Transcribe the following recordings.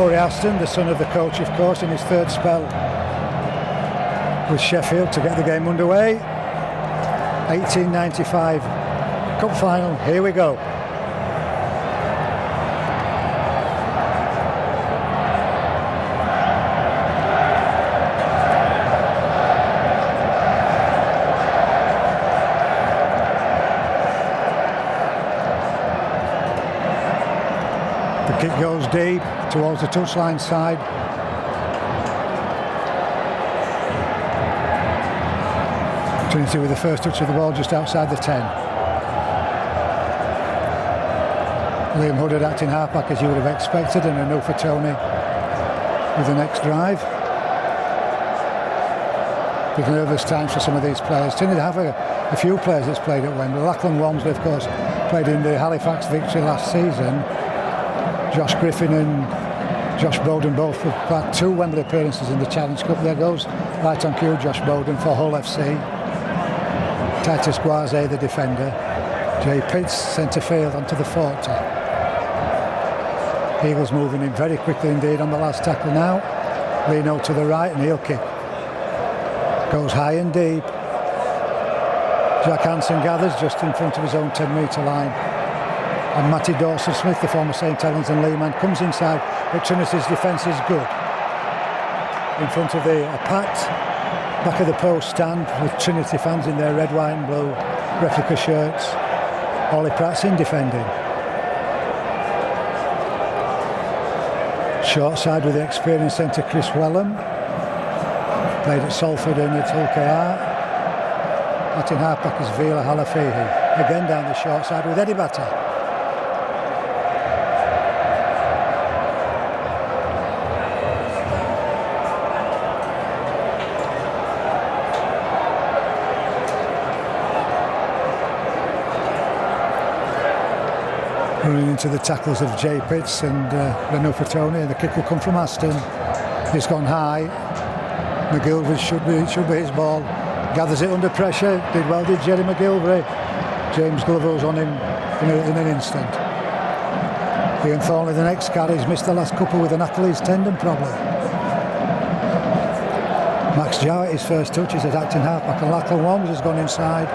Murray Aston, the son of the coach, of course, in his third spell with Sheffield to get the game underway. 1895 Cup final, here we go. The kick goes deep towards the touchline side. Trinity with the first touch of the ball just outside the 10. Liam Hood at acting halfback as you would have expected, and a no for Tony with the next drive. Big nervous times for some of these players. Trinity have a few players that's played at Wembley. Lachlan Walmsley, of course, played in the Halifax victory last season. Josh Griffin and Josh Bowden both have had 2 Wembley appearances in the Challenge Cup. There goes right on cue, Josh Bowden for Hull FC. Titus Guaze, the defender. Jay Pitts, centre field onto the 40. Eagles moving in very quickly indeed on the last tackle now. Leno to the right and heel kick. Goes high and deep. Jack Hansen gathers just in front of his own 10-metre line. And Matty Dawson-Smith, the former St Helens and Lee man, comes inside, but Trinity's defence is good. In front of a packed back of the post stand with Trinity fans in their red, white and blue replica shirts. Ollie Pratt's in defending. Short side with the experienced centre Chris Wellham. Played at Salford and at Hull KR. Acting halfback is Vila Halafihi. Again down the short side with Eddie Batter. Running into the tackles of Jay Pitts and Renaud Fatoni, and the kick will come from Aston. It's gone high. McGilvray should be his ball. Gathers it under pressure. Did well, did Jerry McGilvray. James Glover's on him in an instant. Ian Thornley, the next carry, he's missed the last couple with an Achilles tendon problem. Max Jowett, his first touch, is at acting halfback, and Lachlan Walmsley has gone inside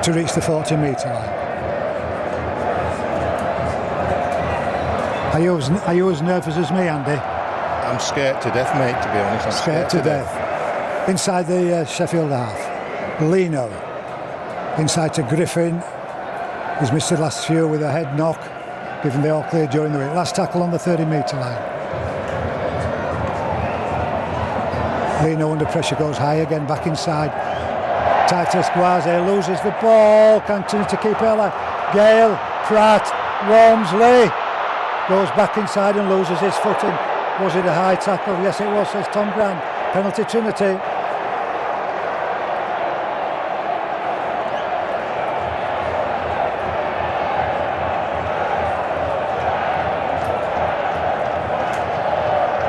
to reach the 40-metre line. Are you as nervous as me, Andy? I'm scared to death, mate, to be honest. I'm scared to death. Inside the Sheffield half. Leno. Inside to Griffin. He's missed the last few with a head knock, given the all clear during the week. Last tackle on the 30-metre line. Leno under pressure goes high again, back inside. Titus Guaze loses the ball. Continue to keep it alive. Gale, Pratt, Walmsley. Goes back inside and loses his footing. Was it a high tackle? Yes, it was, says Tom Grant. Penalty Trinity.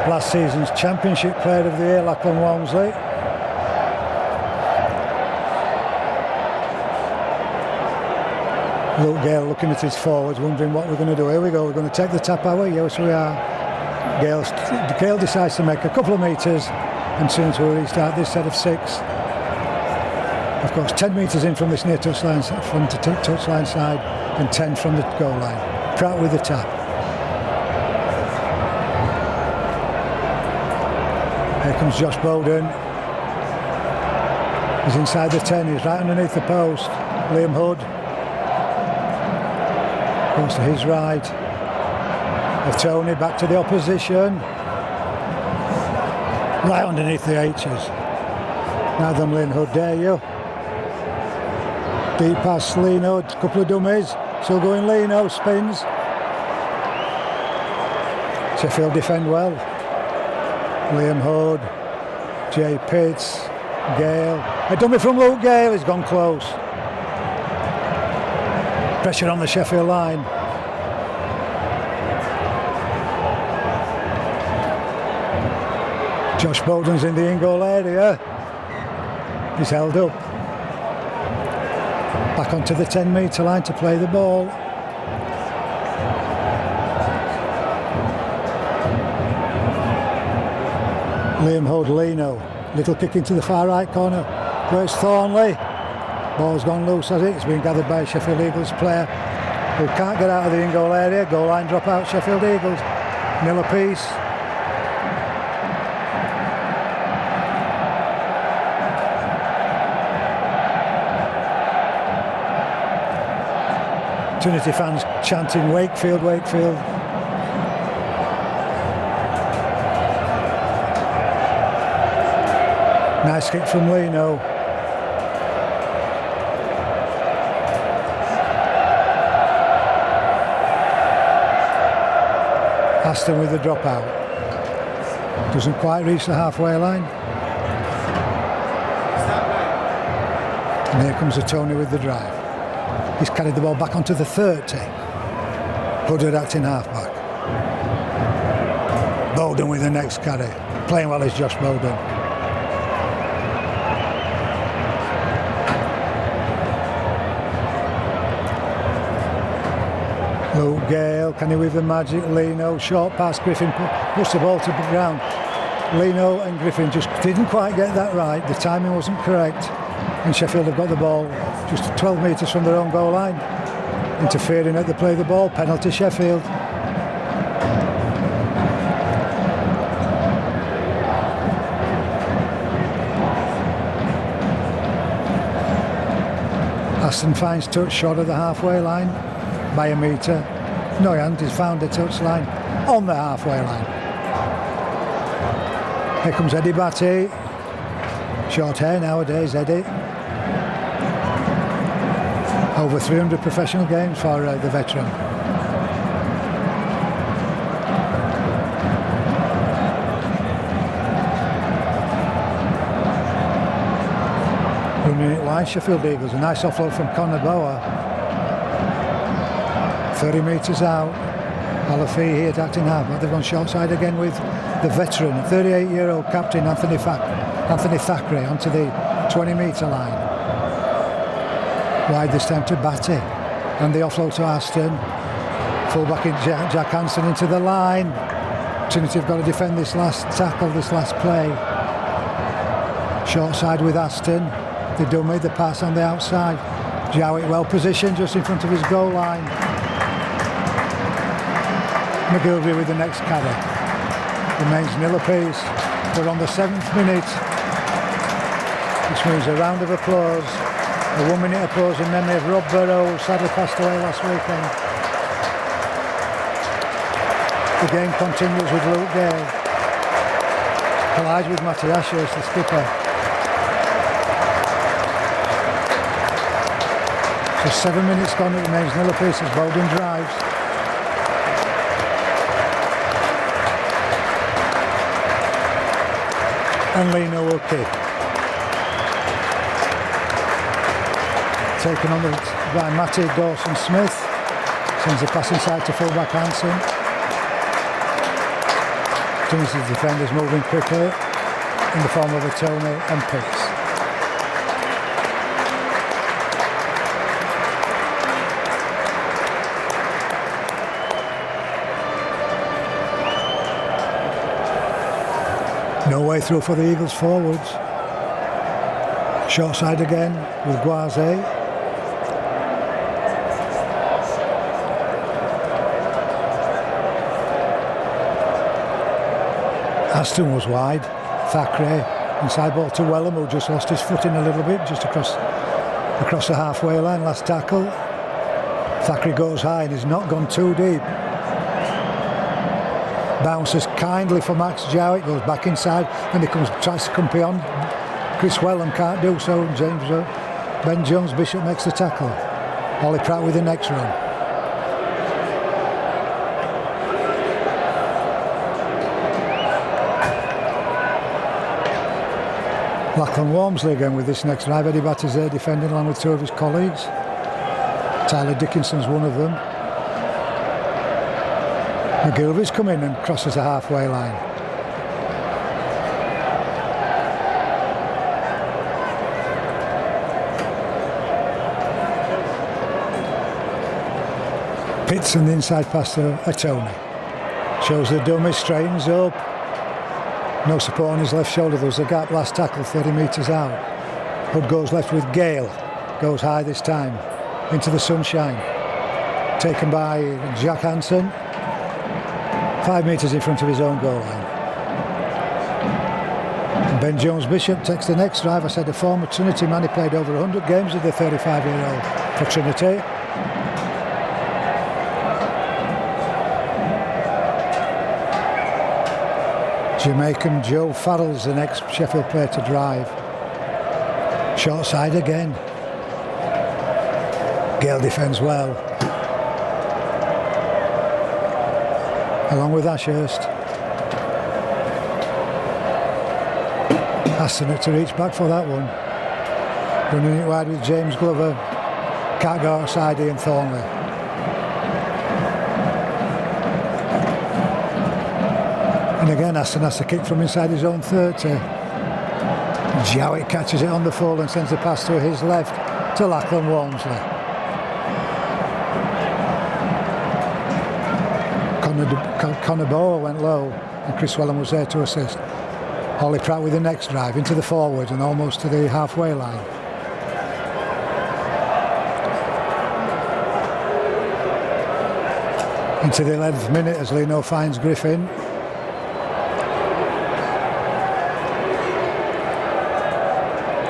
Last season's Championship Player of the Year, Lachlan Walmsley. Luke Gale looking at his forwards, wondering what we're going to do. Here we go, we're going to take the tap hour. Yes, we are. Gale decides to make a couple of metres, and soon to restart this set of 6. Of course, 10 metres in from this near touchline, from the touchline side, and 10 from the goal line. Pratt with the tap. Here comes Josh Bowden. He's inside the 10, he's right underneath the post. Liam Hood goes to his right. Of Tony back to the opposition. Right underneath the H's. Now then, Liam Hood, dare you. Deep pass, Leno, a couple of dummies. Still going Leno, spins. Sheffield defend well. Liam Hood, Jay Pitts, Gale. A dummy from Luke Gale, he's gone close. Pressure on the Sheffield line. Josh Bowden's in the in-goal area. He's held up. Back onto the 10-metre line to play the ball. Liam Hood-Leno. Little kick into the far right corner. Where's Thornley? Ball's gone loose, has it? It's been gathered by a Sheffield Eagles player who can't get out of the in-goal area. Goal line drop out, Sheffield Eagles. Nil apiece. Trinity fans chanting Wakefield, Wakefield. Nice kick from Leno. Aston with the dropout. Doesn't quite reach the halfway line. And here comes Tony with the drive. He's carried the ball back onto the 30. Hooded acting halfback. Bowden with the next carry. Playing well is Josh Bowden. Luke Gale, can he with the magic? Leno, short pass, Griffin puts the ball to the ground. Leno and Griffin just didn't quite get that right. The timing wasn't correct. And Sheffield have got the ball just 12 metres from their own goal line. Interfering at the play of the ball, penalty Sheffield. Aston finds touch short of the halfway line by a metre. No, he hasn't. He's found a touch line on the halfway line. Here comes Eddie Batty. Short hair nowadays, Eddie. Over 300 professional games for the veteran. Running it line, Sheffield Eagles. A nice offload from Connor Bower. 30 metres out. Alafi here acting half, but they've gone short side again with the veteran, 38-year-old captain Anthony Thackeray onto the 20-metre line. Wide this time to Batty, and the offload to Aston. Fullback in Jack Hansen into the line. Trinity have got to defend this last tackle, this last play. Short side with Aston. The dummy, the pass on the outside. Jowett well positioned just in front of his goal line. McGilvray with the next carry. Remains nil apiece. We're on the 7th minute, which means a round of applause. A 1 minute applause in memory of Rob Burrow, who sadly passed away last weekend. The game continues with Luke Gale. Collides with Matty Ashurst, the skipper. So 7 minutes gone, it remains nil apiece as Bowden drives. And Leno will kick. Taken on by Matty Dawson-Smith. Sends the pass inside to fullback Hansen. Trinity's defenders moving quickly in the form of a Tony and Pitts. No way through for the Eagles forwards. Short side again with Guaze. Aston was wide. Thackeray inside ball to Wellham, who just lost his footing a little bit just across the halfway line. Last tackle. Thackeray goes high and he's not gone too deep. Bounces kindly for Max Jowett, goes back inside and he tries to come beyond. Chris Wellham can't do so. Ben Jones Bishop makes the tackle. Ollie Pratt with the next run. Lachlan Walmsley again with this next drive. Eddie Batty's there defending along with two of his colleagues. Tyler Dickinson's one of them. McGilvey's come in and crosses the halfway line. Pitts and the inside pass to Tony. Shows the dummy, straightens up. No support on his left shoulder. There was a gap last tackle 30 metres out. Hood goes left with Gale. Goes high this time. Into the sunshine. Taken by Jack Hansen. 5 metres in front of his own goal line. And Ben Jones-Bishop takes the next drive. I said a former Trinity man. He played over 100 games with the 35-year-old for Trinity. Jamaican Joe Farrell's the next Sheffield player to drive. Short side again. Gale defends well. Along with Ashurst. Aston to reach back for that one. Running it wide with James Glover. Can't go outside Ian Thornley. And again, Aston has to kick from inside his own 30. Jowett catches it on the full and sends the pass to his left to Lachlan Walmsley. Connor Bower went low and Chris Wellham was there to assist. Holly Pratt with the next drive into the forward and almost to the halfway line. Into the 11th minute as Leno finds Griffin.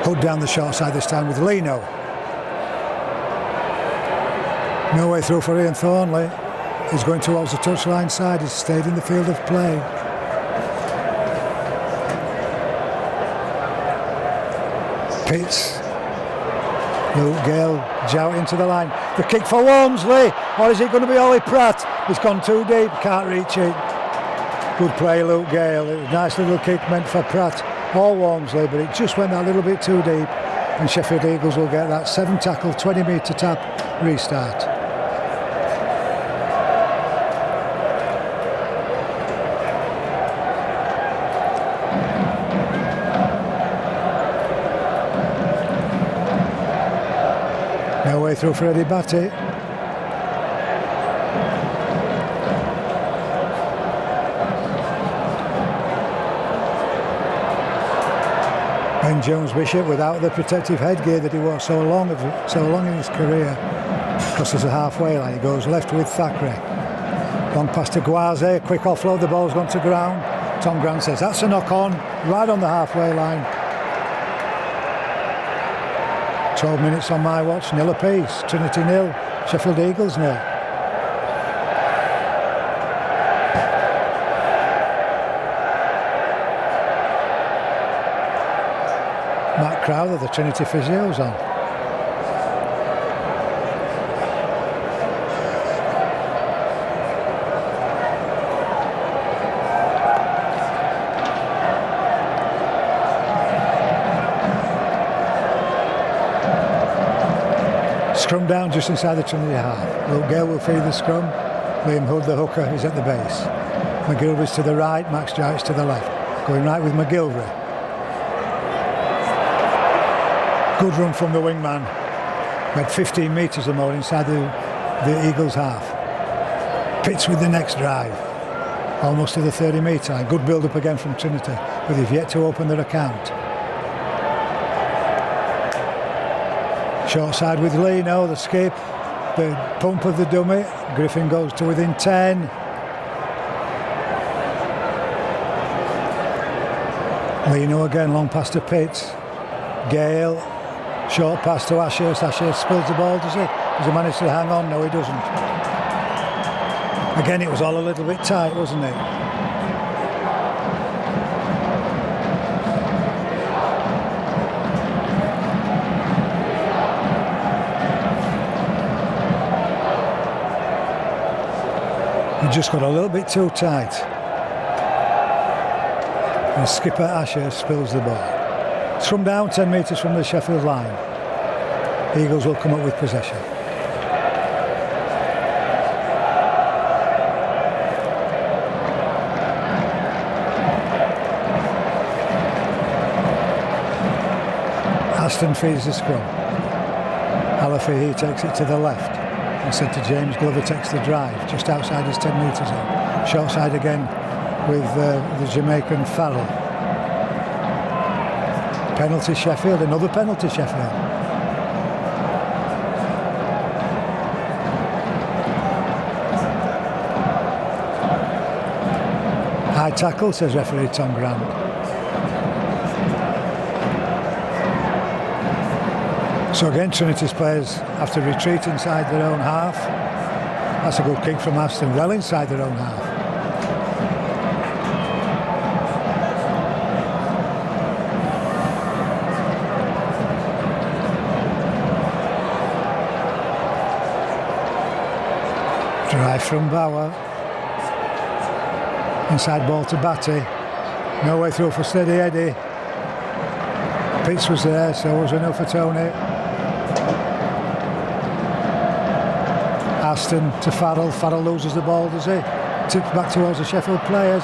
Hood down the short side this time with Leno. No way through for Ian Thornley. He's going towards the touchline side. He's stayed in the field of play. Pitts. Luke Gale, Jowett into the line. The kick for Walmsley. Or is it going to be Ollie Pratt? He's gone too deep. Can't reach it. Good play, Luke Gale. It was a nice little kick meant for Pratt or Walmsley, but it just went that little bit too deep. And Sheffield Eagles will get that 7 tackle, 20 metre tap restart. No way through for Eddie Batty. Ben Jones-Bishop without the protective headgear that he wore so long in his career crosses the halfway line. He goes left with Thackeray. Long pass to Guaze, quick offload, the ball's gone to ground. Tom Grant says that's a knock on, right on the halfway line. 12 minutes on my watch, nil apiece. Trinity nil, Sheffield Eagles nil. Matt Crowther, the Trinity physio's on. Scrum down just inside the Trinity half. Luke Gale will feed the scrum. Liam Hood, the hooker, is at the base. McGilvery's to the right, Max Jowett's to the left. Going right with McGilvery. Good run from the wingman. Went 15 metres or more inside the Eagles half. Pitts with the next drive. Almost to the 30 metre line. Good build up again from Trinity, but they've yet to open their account. Short side with Leno, the skip, the pump of the dummy. Griffin goes to within 10. Leno again, long pass to Pitts. Gale, short pass to Ashurst. Ashurst spills the ball, does he? Does he manage to hang on? No, he doesn't. Again, it was all a little bit tight, wasn't it? It just got a little bit too tight. And skipper Ashurst spills the ball. Scrum down 10 metres from the Sheffield line. Eagles will come up with possession. Aston feeds the scrum. Alafi takes it to the left. And said to James Glover takes the drive just outside his 10 metres out. Short side again with the Jamaican Farrell. Penalty Sheffield, another penalty Sheffield. High tackle, says referee Tom Grant. So again, Trinity's players have to retreat inside their own half. That's a good kick from Aston, well inside their own half. Drive from Bauer. Inside ball to Batty. No way through for Steady Eddie. Pitts was there, so was enough for Tony. Aston to Farrell. Farrell loses the ball, does he? Tips back towards the Sheffield players.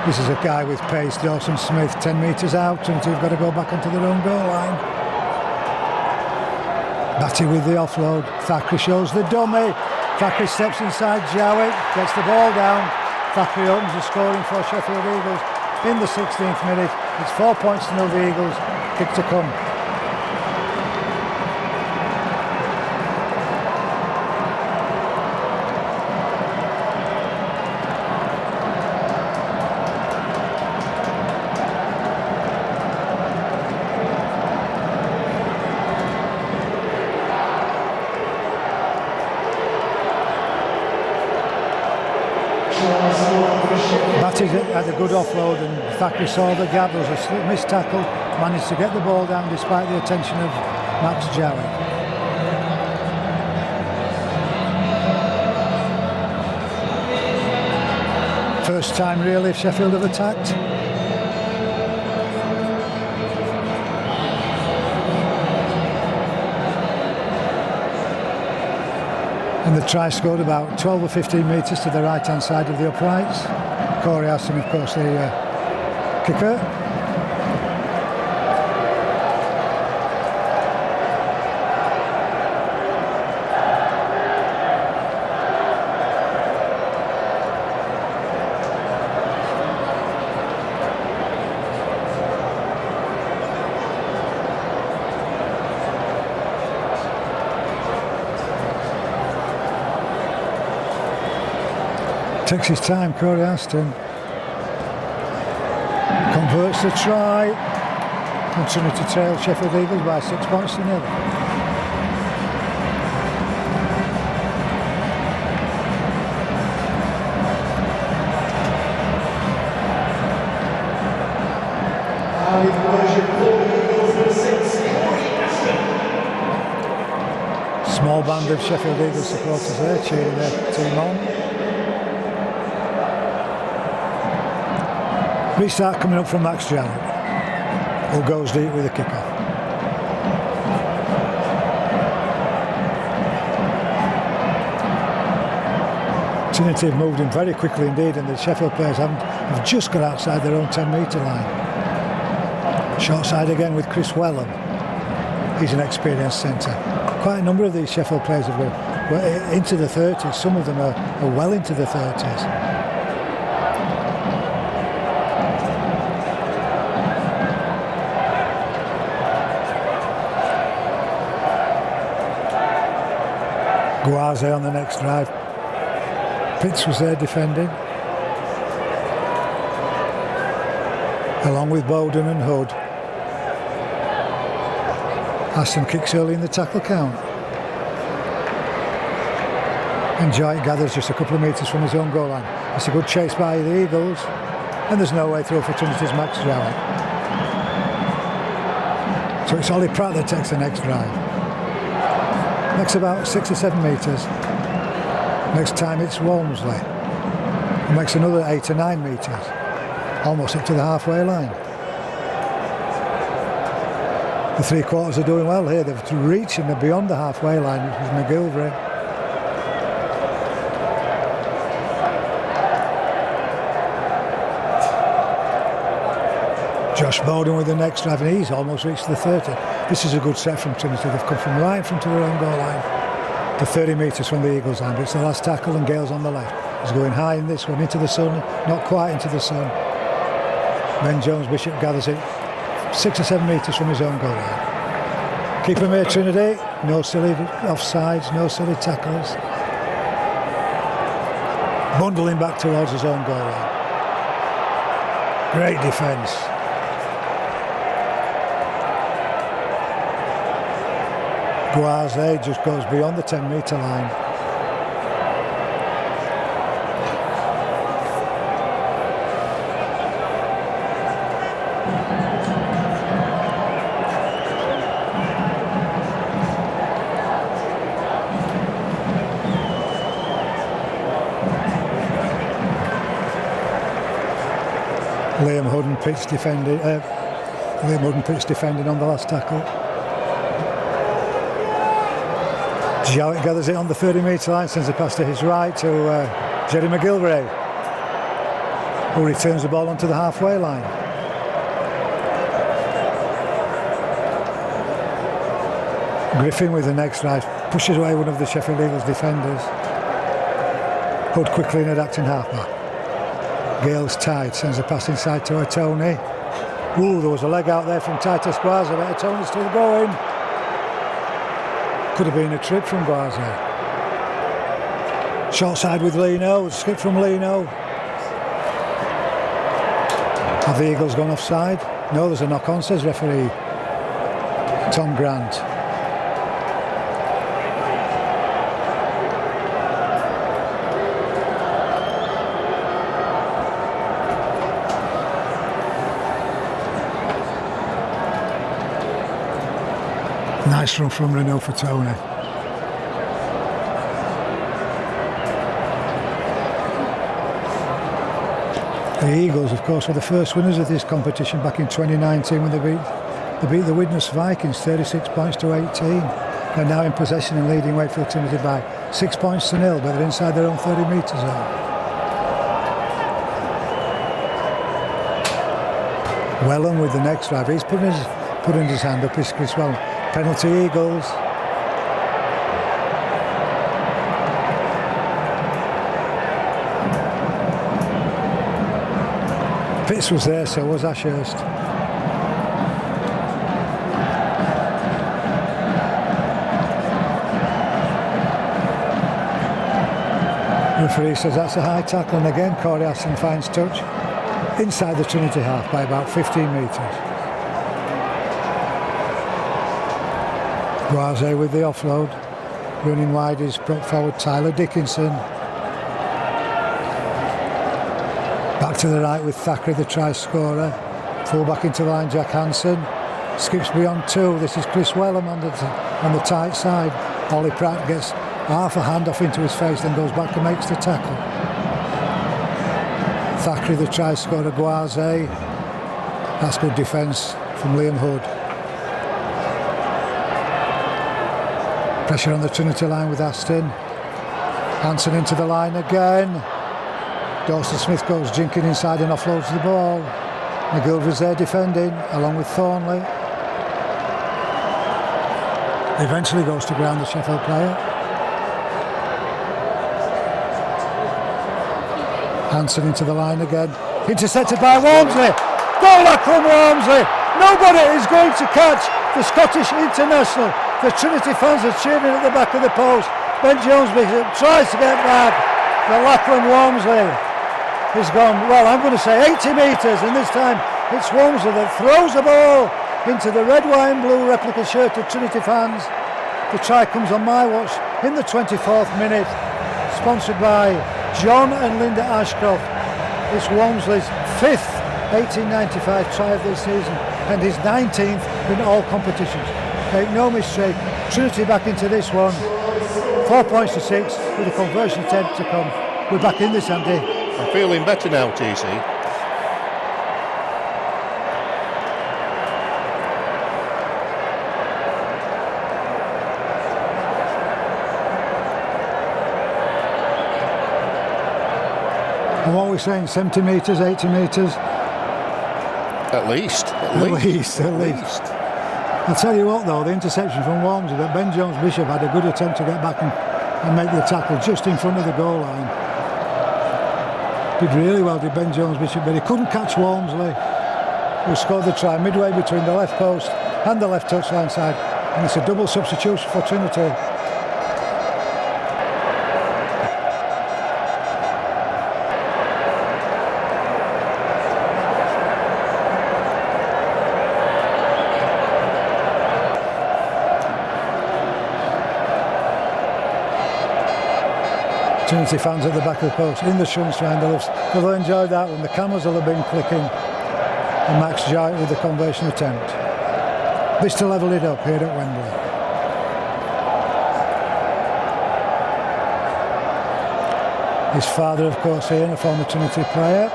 This is a guy with pace, Dawson Smith, 10 metres out. Trinity have got to go back onto their own goal line. Batty with the offload. Thackeray shows the dummy. Thackeray steps inside Jowett, gets the ball down. Thackeray opens the scoring for Sheffield Eagles in the 16th minute. It's 4 points to nil the Eagles. Kick to come. Batty had a good offload and Thackeray saw the gap. There was a missed tackle, managed to get the ball down despite the attention of Max Jowett. First time really Sheffield have attacked. And the try scored about 12 or 15 metres to the right hand side of the uprights. Corey Aston, of course, the kicker. Takes his time, Corey Aston. Converts the try. And Trinity trail Sheffield Eagles by 6 points to nil. Small band of Sheffield Eagles supporters there cheering their team on. Restart coming up from Max Jowett, who goes deep with a kick-off. Trinity have moved in very quickly indeed, and the Sheffield players have just got outside their own 10-metre line. Short side again with Chris Wellham. He's an experienced centre. Quite a number of these Sheffield players were into the 30s. Some of them are well into the 30s. Guaze on the next drive. Pitts was there defending. Along with Bowden and Hood. Aston kicks early in the tackle count. And Jowett gathers just a couple of metres from his own goal line. It's a good chase by the Eagles. And there's no way through for Trinity's Max Jowett. So it's Ollie Pratt that takes the next drive. Next about 6 or 7 metres. Next time it's Walmsley. He makes another 8 or 9 metres. Almost up to the halfway line. The three quarters are doing well here. They're reaching beyond the halfway line, which is McGilvery. Josh Bowden with the next drive, and he's almost reached the 30. This is a good set from Trinity. They've come from right in front of their own goal line to 30 metres from the Eagles' line. But it's the last tackle, and Gale's on the left. He's going high in this one, into the sun, not quite into the sun. Ben Jones Bishop gathers it 6 or 7 metres from his own goal line. Keep him here, Trinity. No silly offsides, no silly tackles. Bundling back towards his own goal line. Great defence. Guaze just goes beyond the 10-metre line. Liam Hudden-Pitts defending on the last tackle. Jowett gathers it on the 30-metre line, sends it past to his right to Jerry McGilvray, who returns the ball onto the halfway line. Griffin with the next drive pushes away one of the Sheffield Eagles defenders. Hood quickly in at acting halfback. Gale's tight, sends a pass inside to Tony. Ooh, there was a leg out there from Titus Guaze, but Tony's still going. Could have been a trip from Guaze. Short side with Leno, skip from Leno. Have the Eagles gone offside? No, there's a knock on, says referee Tom Grant. Nice run from Renault for Tony. The Eagles, of course, were the first winners of this competition back in 2019 when they beat the Widnes Vikings 36 points to 18. They're now in possession and leading Wakefield Trinity by 6 points to 0, but they're inside their own 30-metre zone. Wellham with the next drive. He's putting his hand up. Is Chris Wellham. Penalty Eagles. Pitts was there, so was Ashurst. Referee says that's a high tackle, and again Corey Aston finds touch inside the Trinity half by about 15 metres. Guaze with the offload. Running wide is brought forward Tyler Dickinson. Back to the right with Thackeray, the try scorer. Full back into the line, Jack Hansen. Skips beyond 2. This is Chris Wellham on the tight side. Ollie Pratt gets half a hand off into his face, then goes back and makes the tackle. Thackeray, the try scorer, Guaze. That's good defence from Liam Hood. Pressure on the Trinity line with Aston. Hansen into the line again. Dawson Smith goes jinking inside and offloads the ball. McGilvey's there defending, along with Thornley. Eventually goes to ground, the Sheffield player. Hansen into the line again. Intercepted by Walmsley. Goal from Walmsley. Nobody is going to catch the Scottish international. The Trinity fans are cheering at the back of the post. Ben Jones tries to get back. The Lachlan Walmsley has gone, well, I'm going to say 80 metres, and this time it's Walmsley that throws the ball into the red, white and blue replica shirt of Trinity fans. The try comes on my watch in the 24th minute, sponsored by John and Linda Ashcroft. It's Walmsley's 5th 1895 try of this season and his 19th in all competitions. Make no mistake, Trinity back into this one. 4 points to 6 with a conversion attempt to come. We're back in this, Andy. I'm feeling better now, TC. And what are we saying, 70 metres, 80 metres? At least. I'll tell you what though, the interception from Walmsley, that Ben Jones Bishop had a good attempt to get back and make the tackle just in front of the goal line. Did really well, did Ben Jones Bishop, but he couldn't catch Walmsley. who scored the try midway between the left post and the left touchline side. And it's a double substitution for Trinity. Trinity fans at the back of the post in the sunshine. They'll enjoy that one. The cameras will have been clicking. And Max Jarrett with the conversion attempt. This to level it up here at Wembley. His father, of course, Ian, a former Trinity player.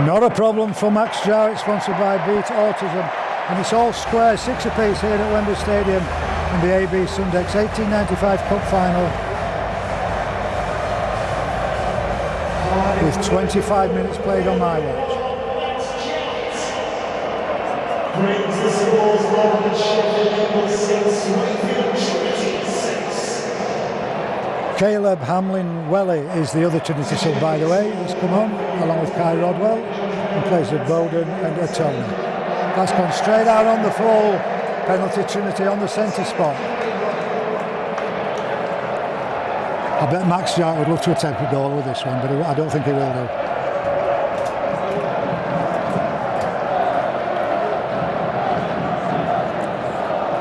Not a problem for Max Jarrett, sponsored by Beat Autism. And it's all square, 6 apiece here at Wembley Stadium in the AB Sundex 1895 Cup Final. With 25 minutes played on my watch. Brings the scores of Sheffield 6, Wakefield Trinity 6. Caleb Hamlin-Welly is the other Trinity sub, by the way. He's come on, along with Kai Rodwell, and plays with Bowden and Atona. That's gone straight out on the full. Penalty Trinity on the centre spot. I bet Max Jarrett would love to attempt a goal with this one, but I don't think he will do.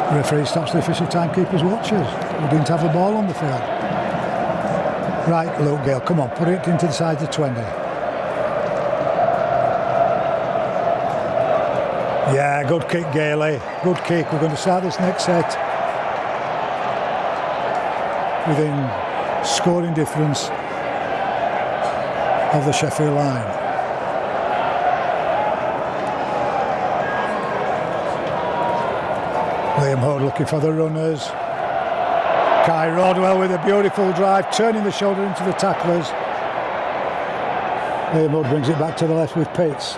The referee stops the official timekeeper's watches. We didn't have the ball on the field. Right, Luke Gale, come on, put it into the side of the 20. Yeah, good kick, Gailey. Good kick. We're going to start this next set within scoring difference of the Sheffield line. Liam Hoad looking for the runners. Kai Rodwell with a beautiful drive, turning the shoulder into the tacklers. Liam Hoad brings it back to the left with Pitts.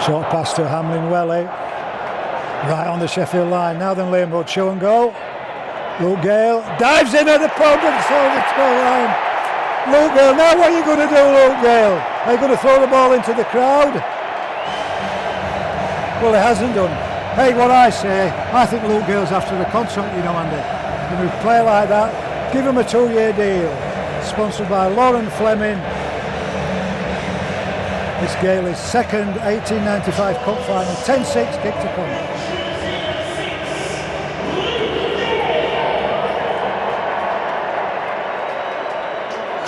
Short pass to Hamlin-Welly. Right on the Sheffield line. Now then Liam Hoad, show and go. Luke Gale dives in at the opponent's score line. Luke Gale, now what are you going to do, Luke Gale? Are you going to throw the ball into the crowd? Well, he hasn't done. Hey, what I say, I think Luke Gale's after the contract, you know, Andy. When we play like that, give him a 2-year deal. Sponsored by Lauren Fleming. This Gale is second 1895 Cup Final, 10-6 kick to come.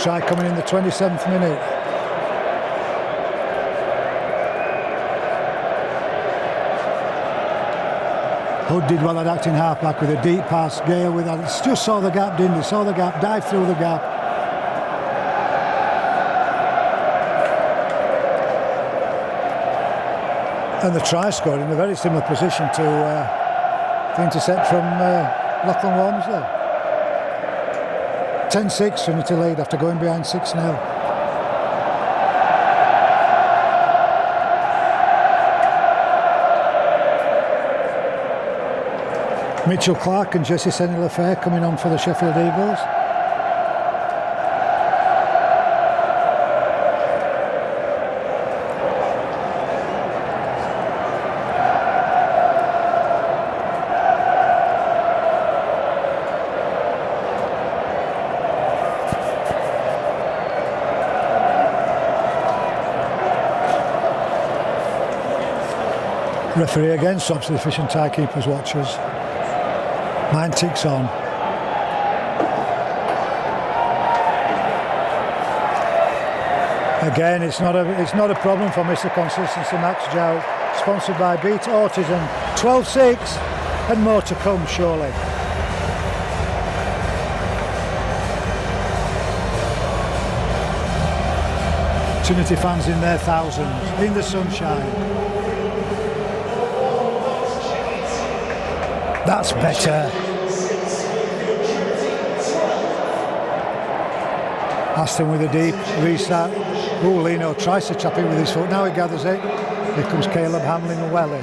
Try coming in the 27th minute. Hood did well at acting half-back with a deep pass. Gale with that, just saw the gap, didn't he? Saw the gap, dived through the gap. And the try scored in a very similar position to the intercept from Lachlan Walmsley. 10-6 Trinity lead after going behind 6-0. Mitchell Clark and Jesse Senny-Lafair coming on for the Sheffield Eagles. Referee again stops the efficient tie-keeper's watches. Mine ticks on. Again, it's not a problem for Mr. Consistency, Max Jarrett. Sponsored by Beat Autism. 12-6 and more to come, surely. Trinity fans in their thousands, in the sunshine. That's better. Aston with a deep restart. Oh, Lino tries to chop it with his foot. Now he gathers it. Here comes Caleb Hamlin-Welly.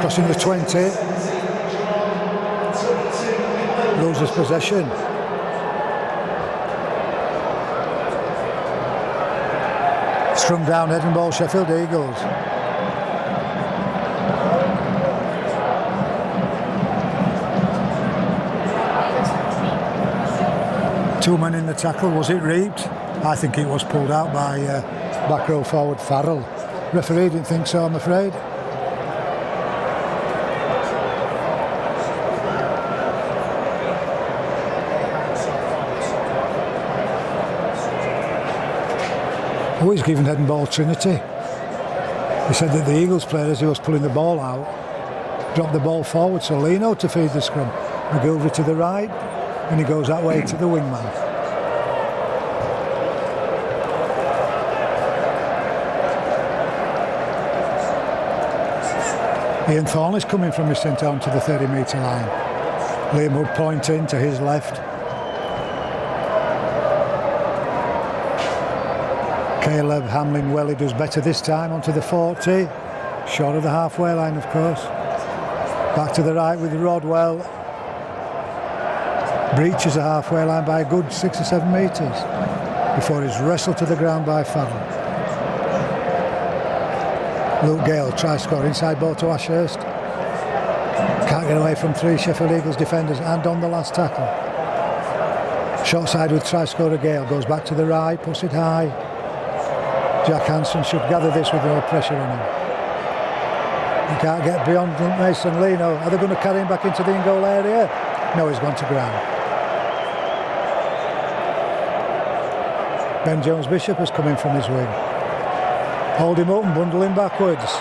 crossing the 20. Loses possession. Strung down heading ball, Sheffield Eagles. Two men in the tackle. Was it reaped? I think it was pulled out by back row forward Farrell. Referee didn't think so, I'm afraid. Oh, he's given head and ball Trinity. He said that the Eagles player, as he was pulling the ball out, dropped the ball forward, so Leno to feed the scrum. McGilvery to the right, and he goes that way to the wingman. Ian Thorne is coming from his centre on to the 30-metre line. Liam Hood pointing to his left. Caleb Hamlin, well, he does better this time onto the 40. Short of the halfway line, of course. Back to the right with Rodwell. Breaches the halfway line by a good 6 or 7 metres before he's wrestled to the ground by Farrell. Luke Gale tries to score inside ball to Ashurst. Can't get away from 3 Sheffield Eagles defenders and on the last tackle. Short side with try scorer Gale, goes back to the right, puts it high. Jack Hansen should gather this with no pressure on him. He can't get beyond Mason Leno. Are they going to carry him back into the in-goal area? No, he's gone to ground. Ben Jones-Bishop has come in from his wing. Hold him up and bundle him backwards.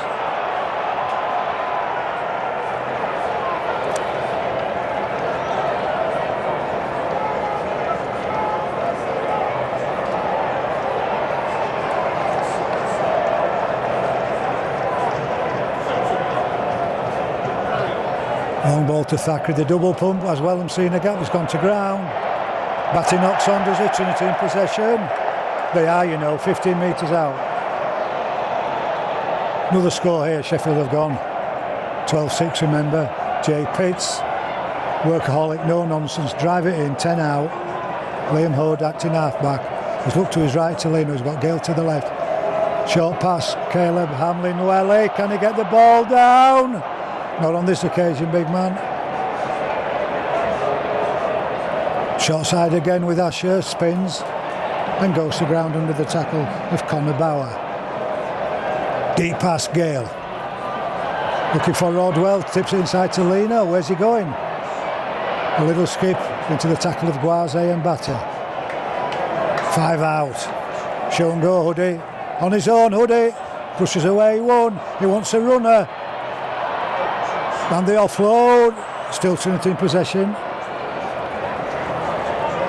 Long ball to Thackeray, the double pump as well. I'm seeing a gap, has gone to ground. Batty knocks on, does it? Trinity in possession. They are, you know, 15 metres out. Another score here, Sheffield have gone. 12-6, remember. Jay Pitts, workaholic, no nonsense, drive it in, 10 out. Liam Hood acting half-back. He's looked to his right to Leno, he's got Gale to the left. Short pass, Caleb Hamlin, Welly, can he get the ball down? Not on this occasion, big man. Short side again with Asher, spins and goes to ground under the tackle of Connor Bauer. Deep pass, Gale. Looking for Rodwell, tips it inside to Leno. Where's he going? A little skip into the tackle of Guaze and Batter. 5 out. Show and go, Hoodie. On his own, Hoodie. Pushes away one. He wants a runner. And the offload. Still Trinity in possession.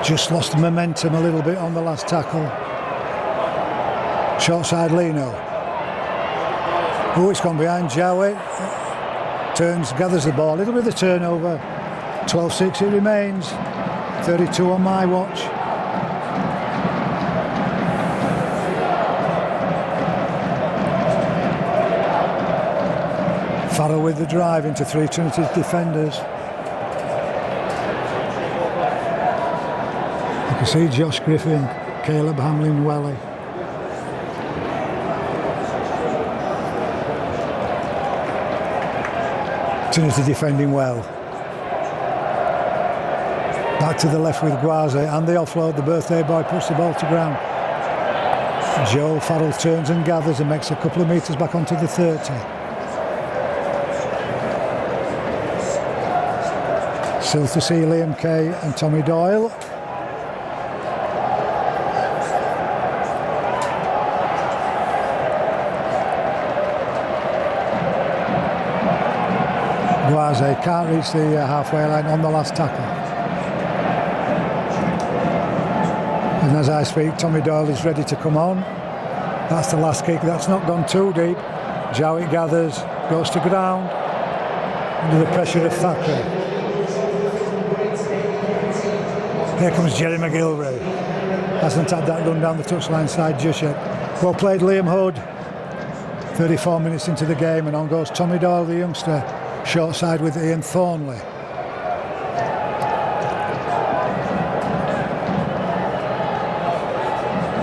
Just lost the momentum a little bit on the last tackle. Short side, Leno. Oh, it's gone behind Jowett. Turns, gathers the ball. A little bit of the turnover. 12-6 it remains. 32 on my watch. Farrell with the drive into 3 Trinity's defenders. You can see Josh Griffin, Caleb Hamlin, Welly. Trinity defending well. Back to the left with Guaze and the offload. The birthday boy puts the ball to ground. Joe Farrell turns and gathers and makes a couple of metres back onto the 30. Still to see Liam Kay and Tommy Doyle. Guaze can't reach the halfway line on the last tackle. And as I speak, Tommy Doyle is ready to come on. That's the last kick. That's not gone too deep. Jowett gathers, goes to ground under the pressure of Thackeray. Here comes Jerry McGilvery. Hasn't had that run down the touchline side just yet. Well played, Liam Hood. 34 minutes into the game, and on goes Tommy Doyle, the youngster. Short side with Ian Thornley.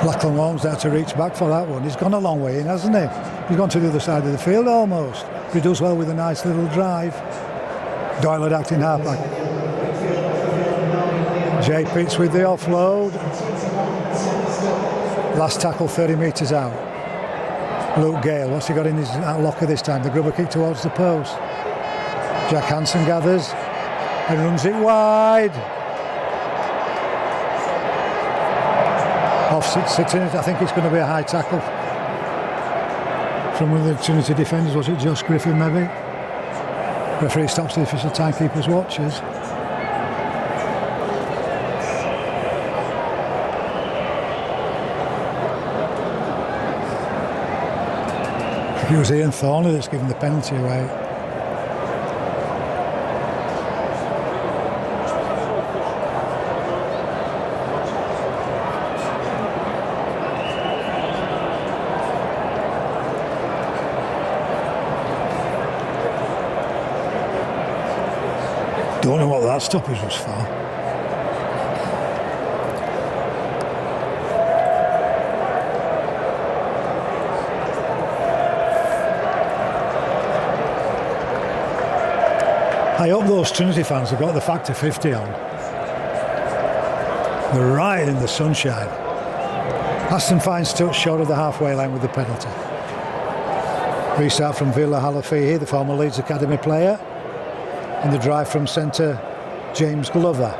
Lachlan Holmes there to reach back for that one. He's gone a long way in, hasn't he? He's gone to the other side of the field almost. But he does well with a nice little drive. Doyle had acting halfback. Jay Pitts with the offload. Last tackle 30 metres out. Luke Gale, what's he got in his locker this time? The grubber kick towards the post. Jack Hansen gathers and runs it wide. Off sits in it. I think it's going to be a high tackle from one of the Trinity defenders. Was it Josh Griffin maybe? Referee stops the official timekeeper's watches. It was Ian Thornley that's given the penalty away. Don't know what that stoppage was for. I hope those Trinity fans have got the factor 50 on. They're right in the sunshine. Aston finds touch short of the halfway line with the penalty. Restart from Villa Halafihi, the former Leeds Academy player. And the drive from centre, James Glover.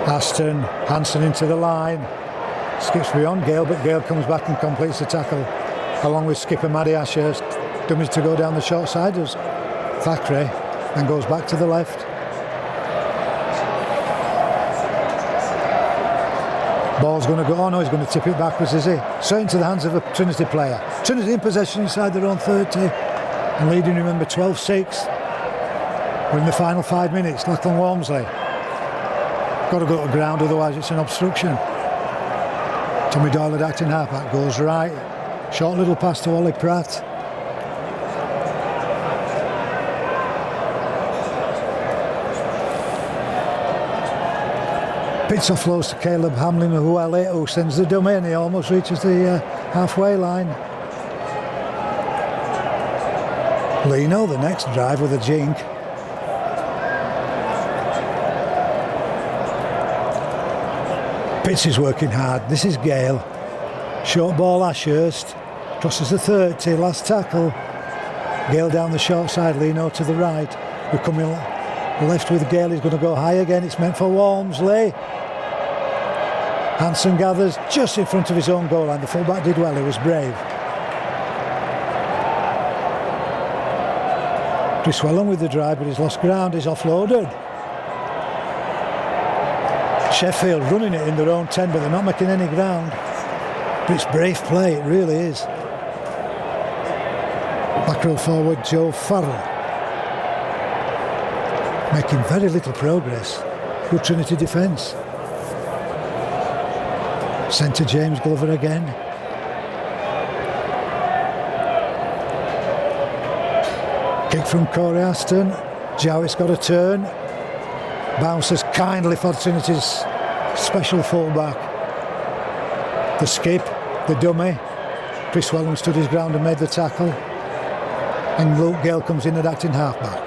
Aston, Hansen into the line. Skips beyond Gale, but Gale comes back and completes the tackle along with skipper Maddie Ashurst. Dummies to go down the short side as Thackeray and goes back to the left. Ball's going to go, oh no, he's going to tip it backwards, is he? Straight into the hands of a Trinity player. Trinity in possession inside their own 30 and leading, remember, 12-6. We're in the final 5 minutes. Lachlan Walmsley. Got to go to ground, otherwise it's an obstruction. Tommy Doyle at acting halfback goes right. Short little pass to Ollie Pratt. Pitts offloads to Caleb Hamlin-Uele, who sends the dummy and he almost reaches the halfway line. Lino, the next drive with a jink. Pitts is working hard. This is Gale. Short ball Ashurst. Crosses the 30. Last tackle. Gale down the short side. Lino to the right. We're coming left with Gale. He's going to go high again. It's meant for Walmsley. Hansen gathers just in front of his own goal line. The fullback did well. He was brave. Chris Wellham with the drive, but he's lost ground. He's offloaded. Sheffield running it in their own 10, but they're not making any ground. But it's brave play, it really is. Back row forward, Joe Farrell. Making very little progress. Good Trinity defence. Centre James Glover again. Kick from Corey Aston. Jowett's got a turn. Bounces kindly for Trinity's special fullback. The skip, the dummy. Chris Wellham stood his ground and made the tackle. And Luke Gale comes in at acting halfback.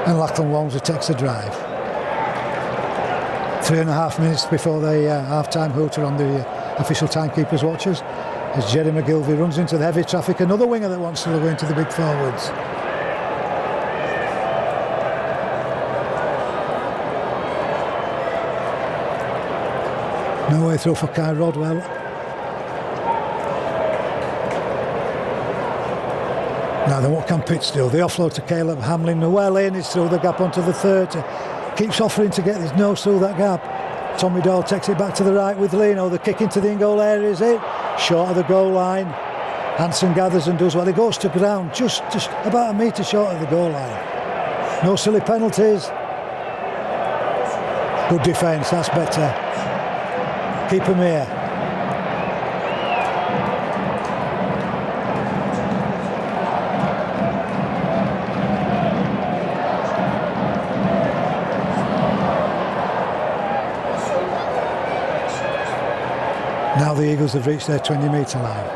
And Lachlan Walmsley takes the drive. 3.5 minutes before the half-time hooter on the official timekeeper's watches. As Jerry McGilvey runs into the heavy traffic, another winger that wants to go into the big forwards. No way through for Kai Rodwell. Now then, what can Pitts do? The offload to Caleb Hamlin-Uele, and it's through the gap onto the 30. Keeps offering to get his nose through that gap. Tommy Doyle takes it back to the right with Lino. The kick into the in-goal area, is it? Short of the goal line. Hansen gathers and does well. He goes to ground just about a metre short of the goal line. No silly penalties. Good defence, that's better. Keep him here. Now the Eagles have reached their 20-metre line.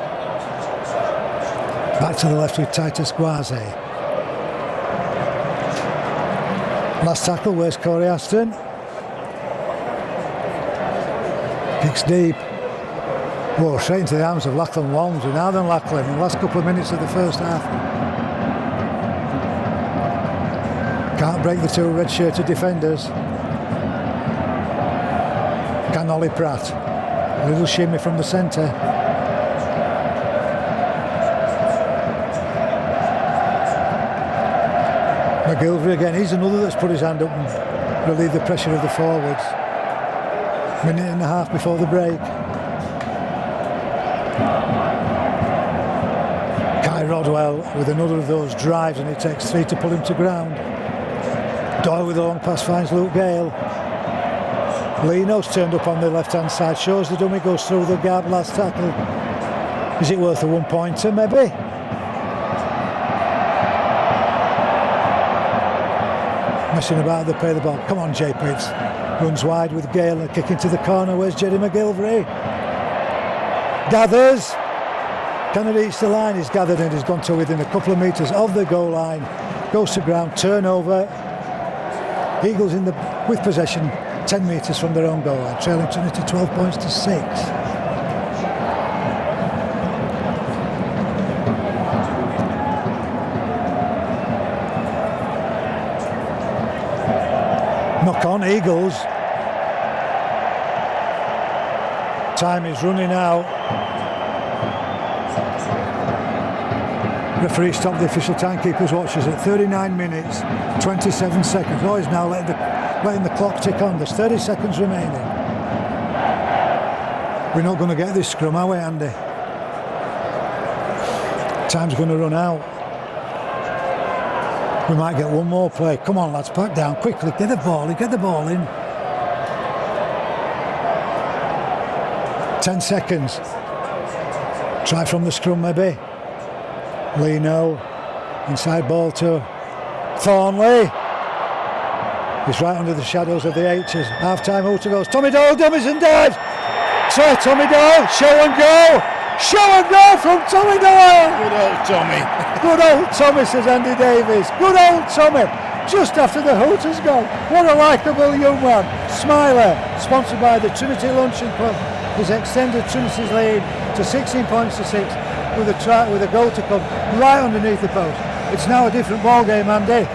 Back to the left with Titus Guaze. Last tackle, where's Corey Aston? Kicks deep. Whoa, straight into the arms of Lachlan Walmsley. Now then Lachlan in the last couple of minutes of the first half. Can't break the two red-shirted defenders. Can Ollie Pratt. A little shimmy from the centre. McGilvery again, he's another that's put his hand up and relieved the pressure of the forwards. Minute and a half before the break. Kai Rodwell with another of those drives, and it takes 3 to pull him to ground. Doyle with a long pass finds Luke Gale. Leno's turned up on the left-hand side, shows the dummy, goes through the gap, last tackle. Is it worth a 1-pointer, maybe? Messing about, they play the ball. Come on, Jay Pitts. Runs wide with Gale, a kick into the corner. Where's Jerry McGilvery? Gathers. Can he reach the line? He's gathered and he's gone to within a couple of metres of the goal line. Goes to ground, turnover. Eagles with possession. 10 metres from their own goal line, trailing Trinity 12 points to 6. Knock on, Eagles. Time is running out. Referee stopped the official timekeeper's watches at 39 minutes, 27 seconds. Oh, he's now letting the clock tick on. There's 30 seconds remaining. We're not going to get this scrum, are we, Andy? Time's going to run out. We might get one more play. Come on, lads, back down quickly. Get the ball in. 10 seconds. Try from the scrum, maybe. Leno. Inside ball to Thornley. He's right under the shadows of the H's. Half-time hooter goes. Tommy Doyle dummies and dives. Try Tommy Doyle. Show and go. Show and go from Tommy Doyle. Good old Tommy. Good old Tommy, says Andy Davies. Good old Tommy. Just after the hooters gone. What a likeable young man. Smiler, sponsored by the Trinity Luncheon Club, has extended Trinity's lead to 16 points to 6 with a goal to come right underneath the post. It's now a different ball game, Andy.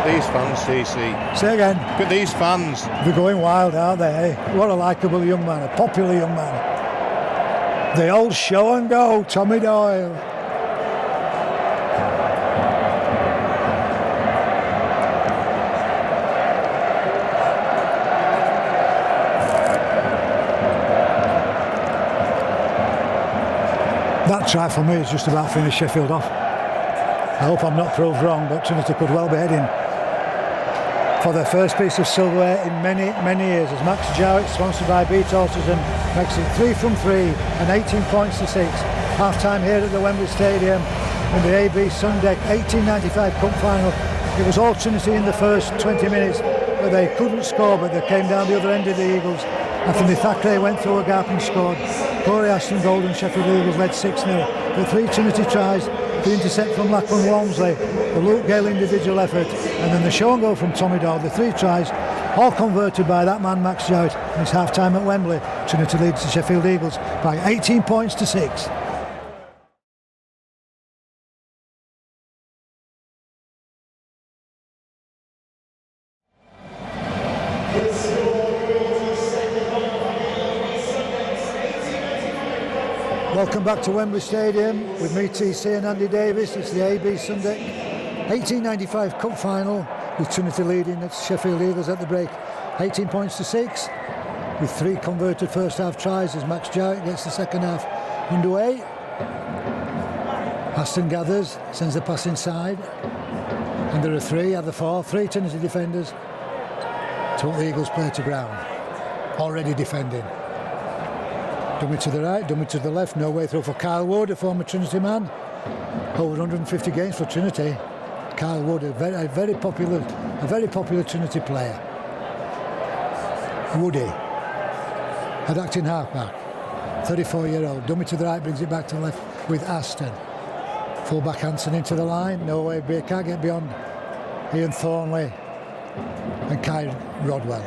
These fans, TC. Say again. Look at these fans. They're going wild, aren't they? What a likeable young man, a popular young man. The old show and go, Tommy Doyle. That try for me is just about finished Sheffield off. I hope I'm not proved wrong, but Trinity could well be heading for their first piece of silverware in many, many years, as Max Jowett, sponsored by Beat Autism, makes it 3 from 3 and 18 points to 6. Half-time here at the Wembley Stadium in the AB Sundeck 1895 Cup Final. It was all Trinity in the first 20 minutes, but they couldn't score, but they came down the other end of the Eagles. Anthony Thackeray went through a gap and scored. Corey Ashton Golden, Sheffield Eagles led 6-0. The 3 Trinity tries, the intercept from Lachlan Walmsley, the Luke Gale individual effort, and then the show and go from Tommy Doyle. The 3 tries, all converted by that man Max Jowett. And it's half-time at Wembley. Trinity leads the Sheffield Eagles by 18 points to 6. Welcome back to Wembley Stadium with me, TC, and Andy Davis. It's the AB Sundeck 1895 Cup Final with Trinity leading at Sheffield Eagles at the break 18 points to 6 with 3 converted first half tries as Max Jowett gets the second half underway. Aston gathers, sends the pass inside. And there are three Trinity defenders to put the Eagles player to ground. Already defending. Dummy to the right, dummy to the left, no way through for Kyle Wood, a former Trinity man. Over 150 games for Trinity. Kyle Wood, a very popular Trinity player. Woody, at acting halfback, 34-year-old. Dummy to the right, brings it back to the left with Aston. Full-back Hansen into the line, no way, can't get beyond Ian Thornley and Kai Rodwell.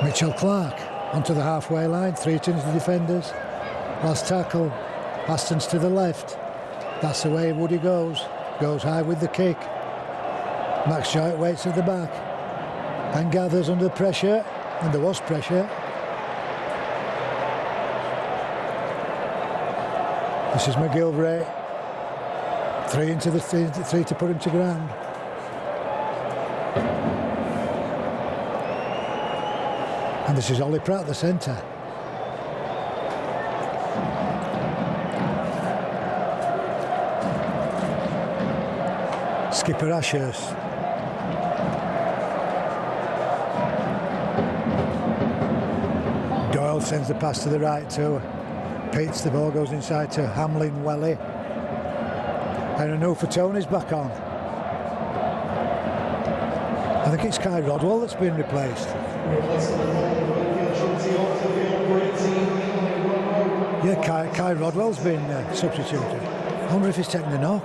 Mitchell Clark onto the halfway line, three Trinity defenders. Last tackle, Aston's to the left. That's the way Woody goes high with the kick. Max Joyett waits at the back and gathers under pressure, and there was pressure. This is McGilvray. Three into the three to put him to ground. And this is Ollie Pratt, the centre. Skipper Ashurst. Doyle sends the pass to the right to Peets. The ball goes inside to Hamlin Welly. And Anufa Tony's back on. I think it's Kai Rodwell that's been replaced. Yeah, Kai Rodwell's been substituted. I wonder if he's taken the knock.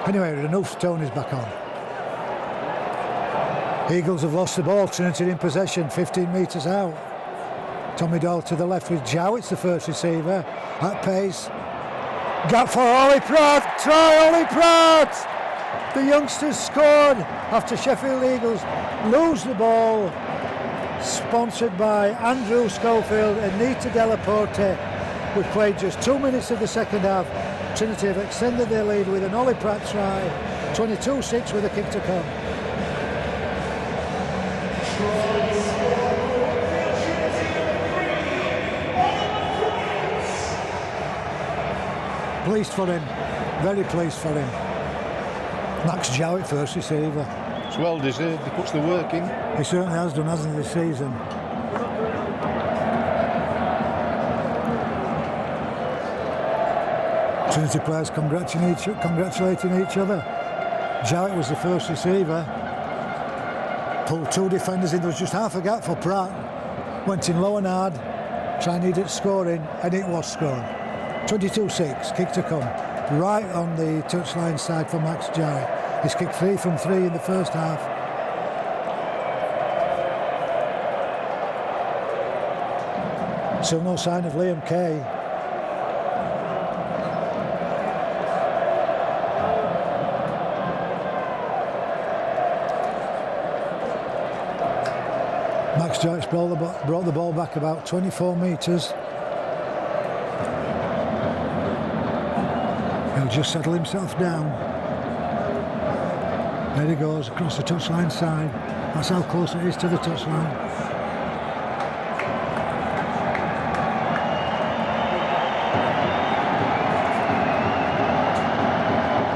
Anyway, Anufa Tony's back on. Eagles have lost the ball. Trinity in possession, 15 metres out. Tommy Doyle to the left with Jowett's the first receiver. At pace. Gap for Ollie Pratt. Try Ollie Pratt! The youngsters scored after Sheffield Eagles lose the ball. Sponsored by Andrew Schofield and Nita Delaporte. We've played just 2 minutes of the second half. Trinity have extended their lead with an Ollie Pratt try. 22-6 with a kick to come. Pleased for him, very pleased for him. Max Jowett, first receiver. It's well deserved, he puts the work in. He certainly has done, hasn't he, this season? Trinity players congratulating each other. Jowett was the first receiver. Pulled two defenders in, there was just half a gap for Pratt. Went in low and hard, trying to need it scoring, and it was scored. 22-6, kick to come. Right on the touchline side for Max Jowett. He's kicked 3 from 3 in the first half. Still no sign of Liam Kay. Max Joyce brought the ball back about 24 metres. He'll just settle himself down. There he goes across the touchline side. That's how close it is to the touchline.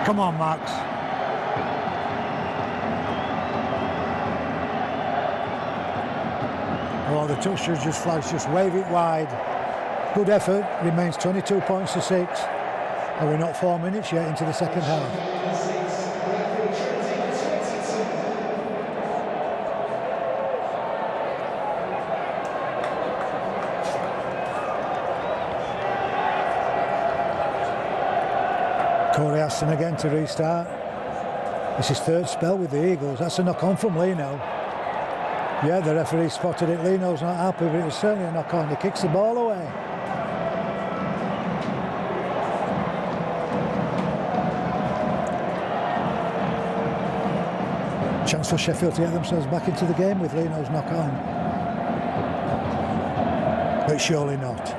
Come on, Max. Oh, the toucher just flags, just wave it wide. Good effort, remains 22 points to 6. And we're not 4 minutes yet into the second half. Corey Aston again to restart. It's his third spell with the Eagles. That's a knock-on from Leno. Yeah, the referee spotted it. Leno's not happy, but it was certainly a knock-on. He kicks the ball away. Chance for Sheffield to get themselves back into the game with Leno's knock-on. But surely not.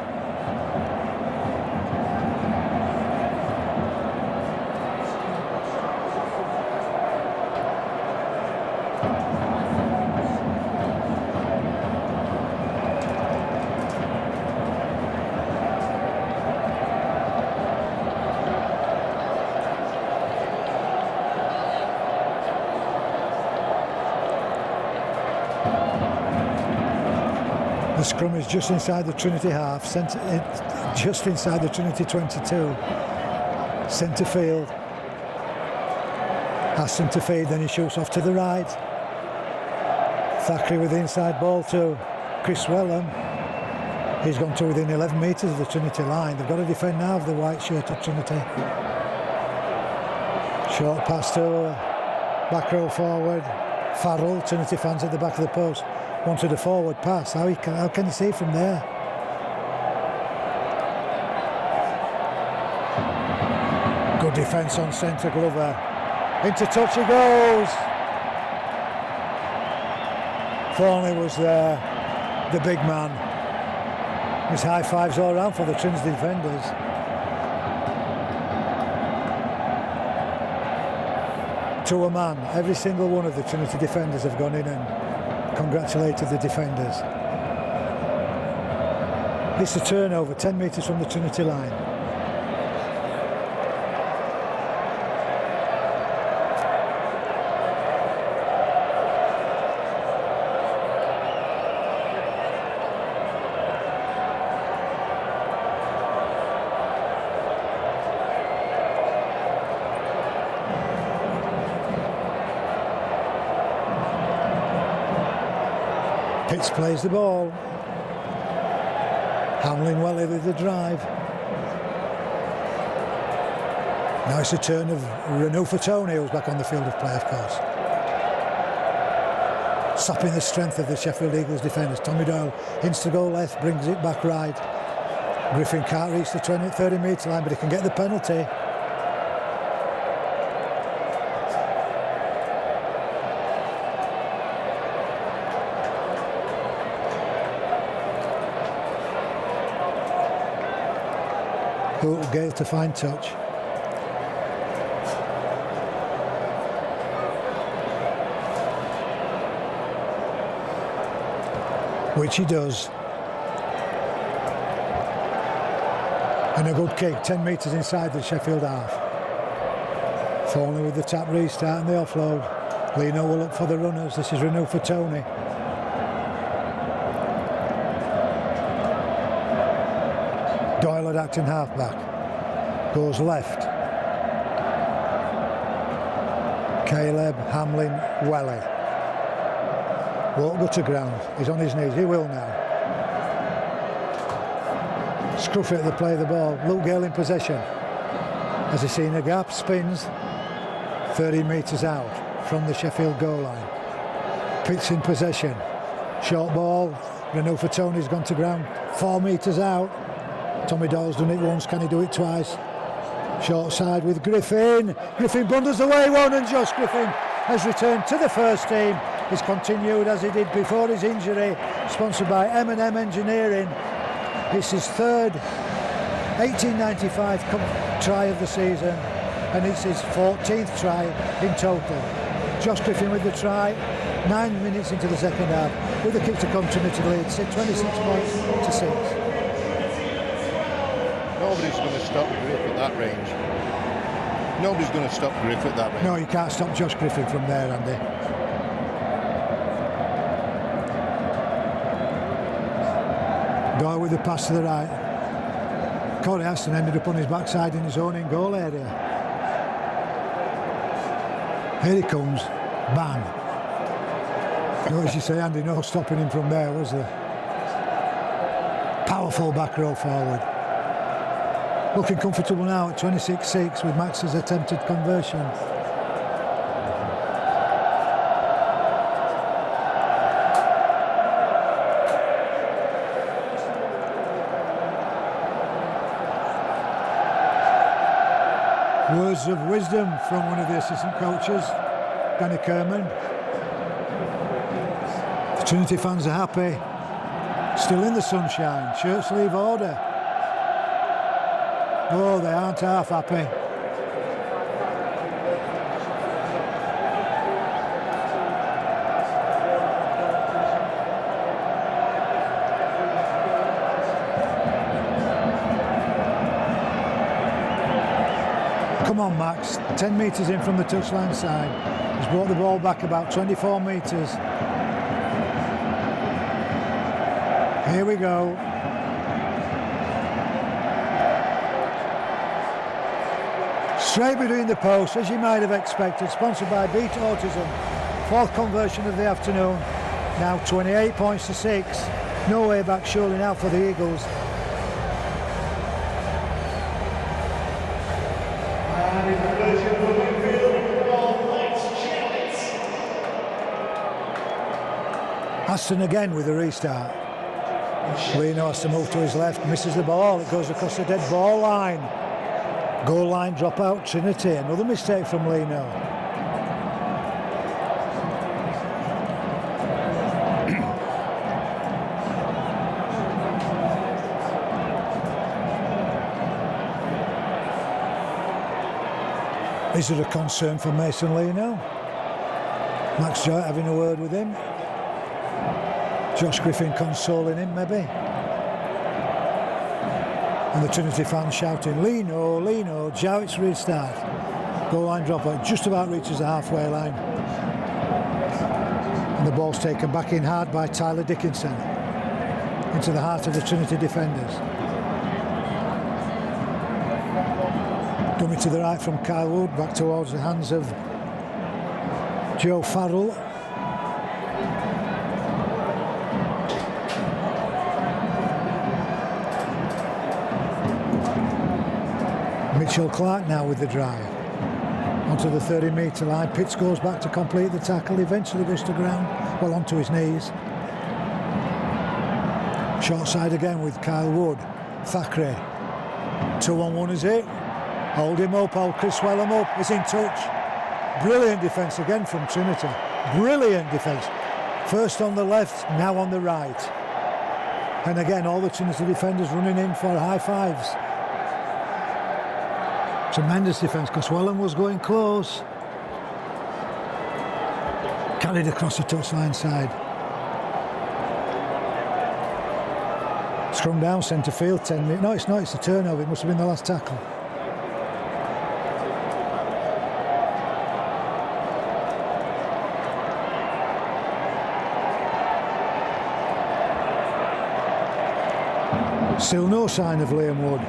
scrum is just inside the Trinity half, just inside the Trinity 22. Centre field. Asks him to feed, then he shoots off to the right. Thackeray with the inside ball to Chris Wellham. He's gone to within 11 metres of the Trinity line. They've got to defend now of the white shirt of Trinity. Short pass to back row forward. Farrell, Trinity fans at the back of the post, wanted a forward pass. How can you see from there? Good defence on centre, Glover. Into touch he goes. Thornley was there, the big man. His high fives all around for the Trinity defenders. To a man, every single one of the Trinity defenders have gone in and congratulated the defenders. It's a turnover, 10 metres from the Trinity line. Pitts plays the ball. Hamlin well with the drive. Now it's a turn of Renault Fatone, who's back on the field of play, of course. Sapping the strength of the Sheffield Eagles defenders. Tommy Doyle hints to go left, brings it back right. Griffin can't reach the 30 metre line, but he can get the penalty. Gale to find touch. Which he does. And a good kick, 10 metres inside the Sheffield half. Thornley with the tap restart and the offload. Lino will look for the runners. This is Renault for Tony. Doyle at acting halfback. Goes left. Caleb, Hamlin, Welly. Won't go to ground. He's on his knees. He will now. Scruffy at the play of the ball. Luke Gale in possession. As he's seen a gap, spins 30 metres out from the Sheffield goal line. Pitts in possession. Short ball. Renault for Tony's gone to ground. 4 metres out. Tommy Doyle's done it once. Can he do it twice? Short side with Griffin. Griffin bundles away one, and Josh Griffin has returned to the first team. He's continued as he did before his injury. Sponsored by M&M Engineering. It's his third 1895 try of the season, and it's his 14th try in total. Josh Griffin with the try, 9 minutes into the second half, with a kick to come, Trinity leads 26 points to 6. Nobody's going to stop Griff at that range. Nobody's going to stop Griff at that range. No, you can't stop Josh Griffin from there, Andy. Doyle with the pass to the right. Corey Aston ended up on his backside in his own in-goal area. Here he comes. Bang. No, as you say, Andy, no stopping him from there, was there? Powerful back row forward. Looking comfortable now at 26-6 with Max's attempted conversion. Words of wisdom from one of the assistant coaches, Danny Kerman. The Trinity fans are happy. Still in the sunshine. Shirt sleeve order. Oh, they aren't half happy. Come on, Max. 10 metres in from the touchline side. He's brought the ball back about 24 metres. Here we go. Straight between the posts, as you might have expected. Sponsored by Beat Autism. Fourth conversion of the afternoon. Now 28 points to 6. No way back surely now for the Eagles. And in conversion for Wakefield, Lights Jackets. Aston again with a restart. Leno has to move to his left, misses the ball, it goes across the dead ball line. Goal line drop out, Trinity, another mistake from Leno. Is it a concern for Mason Leno? Max Joy having a word with him. Josh Griffin consoling him, maybe. And the Trinity fans shouting, Leno, Leno, Jowett's restart. Goal line dropout, just about reaches the halfway line. And the ball's taken back in hard by Tyler Dickinson. Into the heart of the Trinity defenders. Dummy to the right from Kyle Wood, back towards the hands of Joe Farrell. Mitchell Clark now with the drive. Onto the 30-metre line. Pitts goes back to complete the tackle. Eventually goes to ground. Well, onto his knees. Short side again with Kyle Wood. Thackeray. 2-on-1 is it? Hold him up. Hold Chris Wellham up. He's in touch. Brilliant defence again from Trinity. Brilliant defence. First on the left, now on the right. And again, all the Trinity defenders running in for high fives. Tremendous defence because Wellham was going close. Carried across the touchline side. Scrum down centre field, 10 minutes. No, it's not, it's a turnover. It must have been the last tackle. Still no sign of Liam Wood.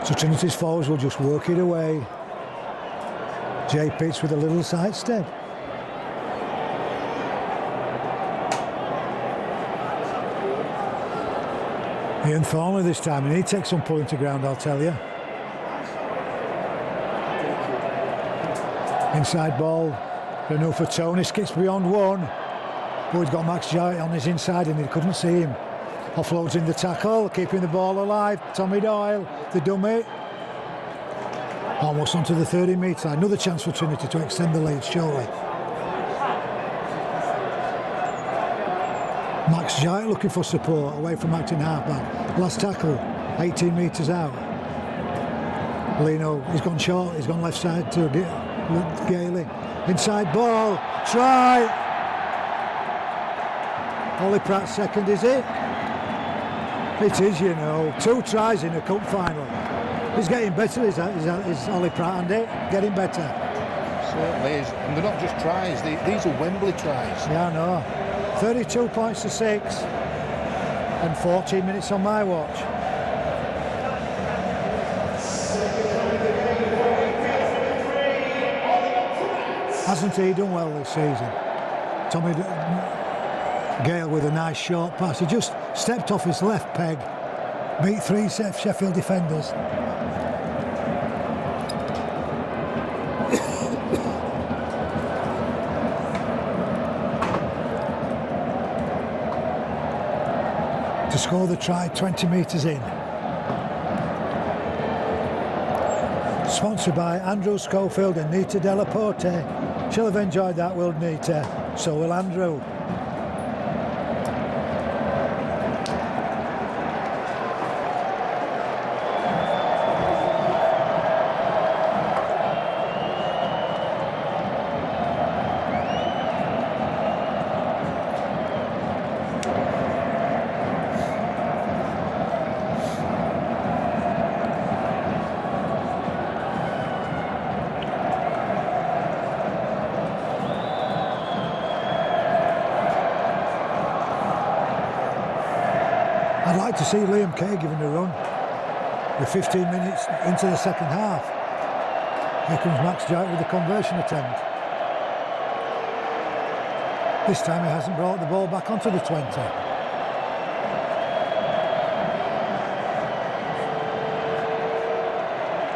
So Trinity's forwards will just work it away. Jay Pitts with a little sidestep. Ian Thornley this time, and he takes some pulling to ground, I'll tell you. Inside ball, Renault for Tony, skips beyond one. But he's got Max Jarrett on his inside and he couldn't see him. Offloads in the tackle, keeping the ball alive. Tommy Doyle, the dummy. Almost onto the 30-metre line. Another chance for Trinity to extend the lead, surely. Max Jarrett looking for support away from acting halfback. Last tackle, 18 metres out. Leno, he's gone short, he's gone left side to Gailey. Inside ball, try! Ollie Pratt second, is it? It is, you know. 2 tries in a cup final. He's getting better, is Ollie Pratt, and it getting better. Certainly is. And they're not just tries, these are Wembley tries. Yeah, I know. 32 points to 6. And 14 minutes on my watch. Hasn't he done well this season? Tommy Gale with a nice short pass. He just stepped off his left peg, beat 3 Sheffield defenders. To score the try 20 metres in. Sponsored by Andrew Schofield and Nita Delaporte. She'll have enjoyed that, will Nita? So will Andrew. I'd like to see Liam Kay giving a run. We're 15 minutes into the second half. Here comes Max Jowett with the conversion attempt. This time he hasn't brought the ball back onto the 20.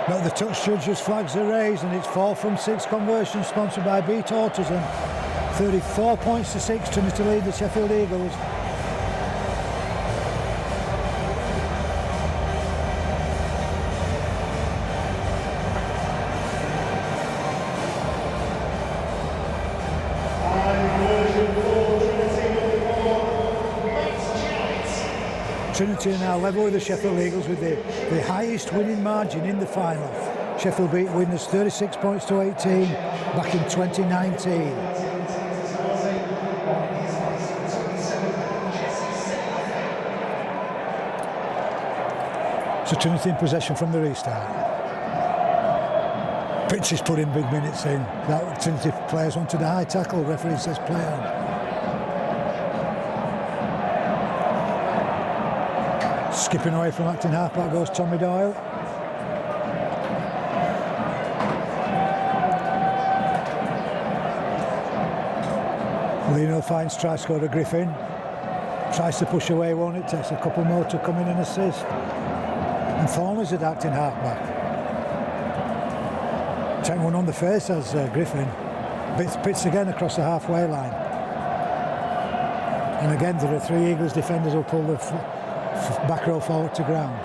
But the touch judge's flags are raised and it's 4 from 6 conversion sponsored by Beat Autism. 34 points to 6, Trinity lead the Sheffield Eagles. Trinity are now level with the Sheffield Eagles with the highest winning margin in the final. Sheffield beat winners 36 points to 18 back in 2019. So Trinity in possession from the restart. Pitch is putting big minutes in. That Trinity players wanted a high tackle. Referee says play on. Skipping away from acting halfback goes Tommy Doyle. Lino finds try score to Griffin. Tries to push away one, it takes a couple more to come in and assist. And Thornley's at acting halfback. Take one on the face as Griffin. Bits again across the halfway line. And again there are 3 Eagles defenders who pull the back row forward to ground.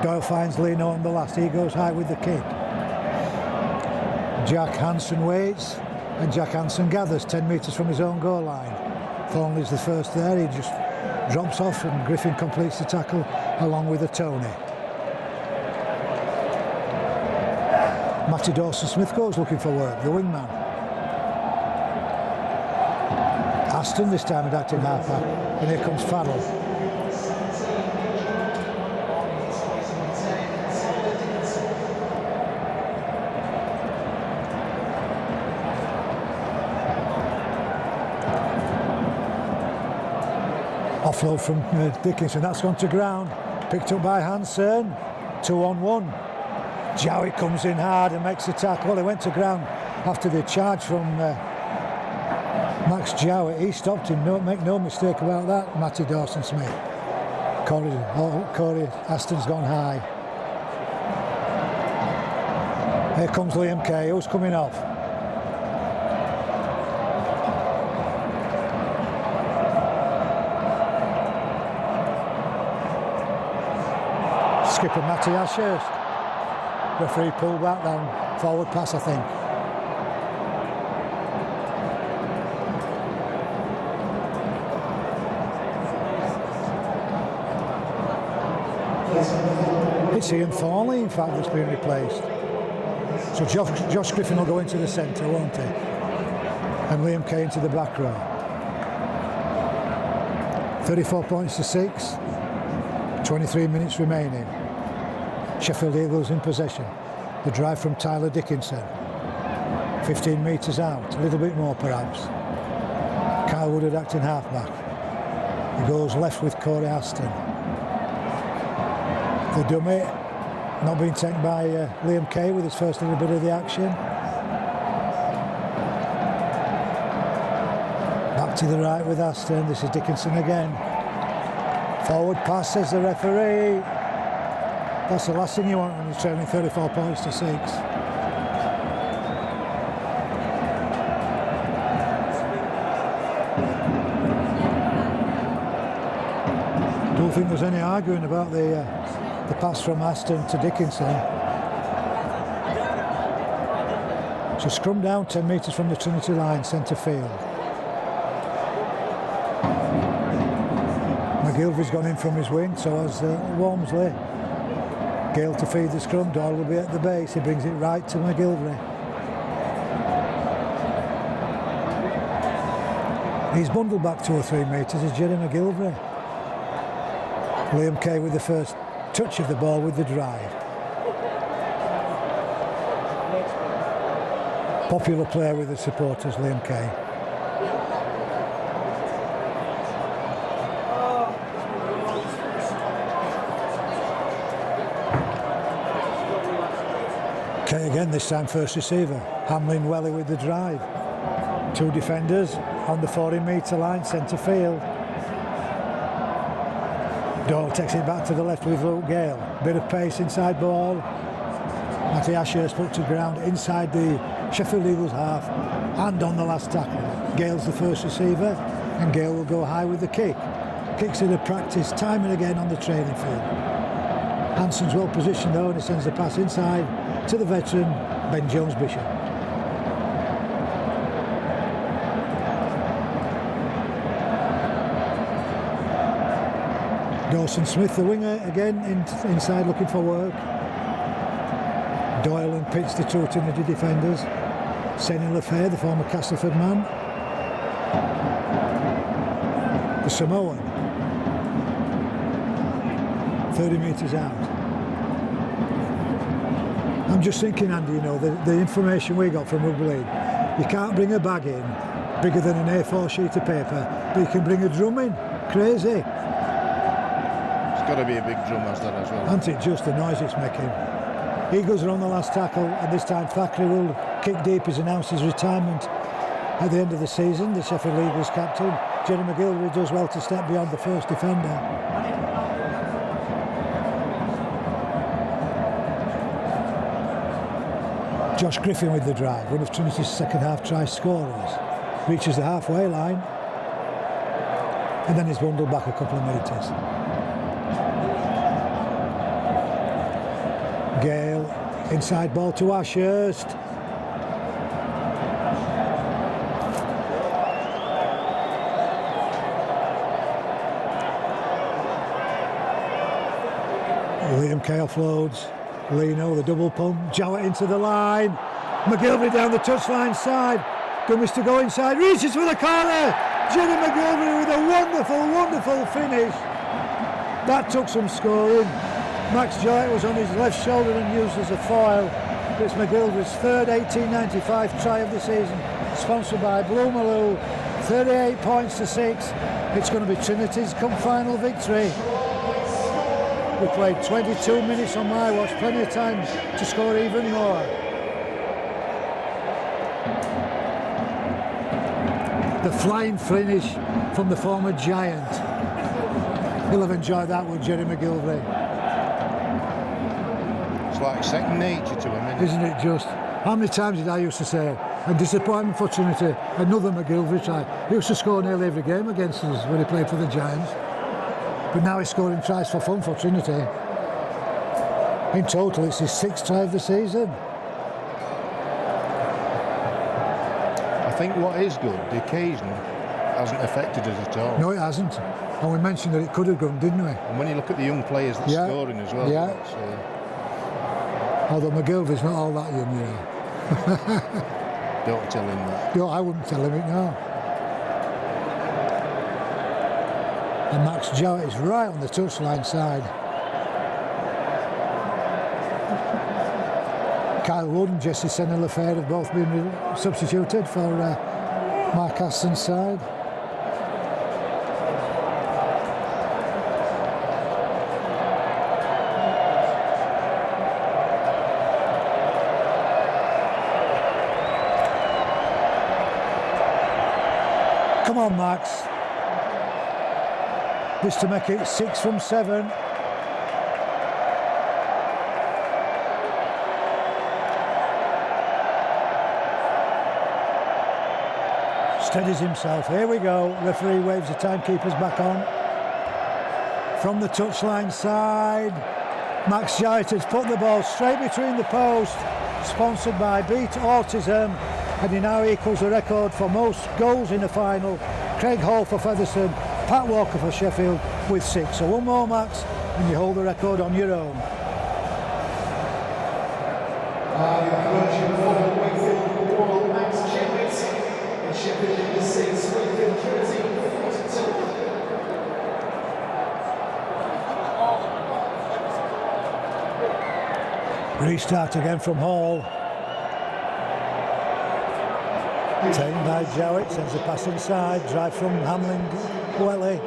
Doyle finds Lino on the last. He goes high with the kick. Jack Hansen waits and Jack Hansen gathers 10 metres from his own goal line. Thornley's the first there. He just drops off and Griffin completes the tackle along with a Tony. Matty Dawson-Smith goes looking for work, the wingman. Aston this time at acting halfback, and here comes Farrell. Offload from Dickinson, that's gone to ground. Picked up by Hansen, 2-on-1. Jowett comes in hard and makes the tackle. Well, he went to ground after the charge from Max Jowett. He stopped him, make no mistake about that, Matty Dawson-Smith. Corey Aston's gone high. Here comes Liam Kay, who's coming off? Skipper Matty Ashurst. Referee pulled back down, forward pass I think. It's Ian Thornley in fact that's been replaced. So Josh Griffin will go into the centre, won't he? And Liam Kay into the back row. 34 points to 6, 23 minutes remaining. Sheffield Eagles in possession. The drive from Tyler Dickinson. 15 metres out, a little bit more perhaps. Kyle Woodard acting halfback. He goes left with Corey Aston. The dummy not being taken by Liam Kay with his first little bit of the action. Back to the right with Aston. This is Dickinson again. Forward pass, says the referee. That's the last thing you want when you're trailing 34 points to 6. Don't think there's any arguing about the pass from Aston to Dickinson. So scrum down 10 metres from the Trinity line, centre field. McGilvery's gone in from his wing, so has Walmsley. Gale to feed the scrum, Doyle will be at the base, he brings it right to McGilvery. He's bundled back 2 or 3 metres is Jerry McGilvery. Liam Kay with the first touch of the ball with the drive. Popular player with the supporters, Liam Kay. Okay, again, this time first receiver. Hamlin Welly with the drive. 2 defenders on the 40-metre line, centre field. Doyle takes it back to the left with Luke Gale. Bit of pace inside ball. Matty Ashurst put to ground inside the Sheffield Eagles half and on the last tackle. Gale's the first receiver and Gale will go high with the kick. Kicks it a practice time and again on the training field. Hanson's well positioned though and he sends the pass inside to the veteran Ben Jones-Bishop. Dawson Smith, the winger, again inside looking for work. Doyle and Pitts, the 2 Trinity defenders. Senny Lefebvre, the former Castleford man. The Samoan. 30 metres out. I'm just thinking, Andy, you know, the information we got from Rugby League, you can't bring a bag in bigger than an A4 sheet of paper, but you can bring a drum in. Crazy. Got to be a big drum as that as well. Isn't it just the noise it's making? Eagles are on the last tackle and this time Thackeray will kick deep. He's announced his retirement at the end of the season. The Sheffield Eagles captain, Jerry McGilvery, does well to step beyond the first defender. Josh Griffin with the drive, one of Trinity's second half try scorers. Reaches the halfway line and then is bundled back a couple of metres. Gale, inside ball to Ashurst. Liam Kay offloads. Lino, the double pump. Jowett into the line. McGilvery down the touchline side. Gummies to go inside. Reaches for the corner. Jenny McGilvery with a wonderful, wonderful finish. That took some scoring. Max Jowett was on his left shoulder and used as a foil. It's McGilvery's third 1895 try of the season, sponsored by Bloomaloo. 38 points to 6. It's going to be Trinity's cup final victory. We played 22 minutes on my watch, plenty of time to score even more. The flying finish from the former Giant. He'll have enjoyed that with Jerry McGilvery. It's like second nature to him, Isn't it just? How many times did I used to say, a disappointment for Trinity, another McGilvery try. He used to score nearly every game against us when he played for the Giants. But now he's scoring tries for fun for Trinity. In total, it's his 6th try of the season. I think what is good, the occasion hasn't affected us at all. No, it hasn't. And we mentioned that it could have gone, didn't we? And when you look at the young players that's scoring as well. Yeah. Although McGilvery's not all that young, you know. Don't tell him that. No, I wouldn't tell him it, no. And Max Jowett is right on the touchline side. Kyle Wood and Jesse Senna Lefebvre have both been substituted for Mark Aston's side. Come on, Max. This to make it 6 from 7. Steadies himself. Here we go. Referee waves the timekeepers back on. From the touchline side, Max Jowett has put the ball straight between the posts. Sponsored by Beat Autism. And he now equals the record for most goals in a final. Craig Hall for Featherstone, Pat Walker for Sheffield with 6. So one more, Max, and you hold the record on your own. Wakefield Max Jowett and Sheffield in the 6, Wakefield Trinity 42. Restart again from Hall. Taken by Jowett, sends the pass inside, drive from Hamlin Welly.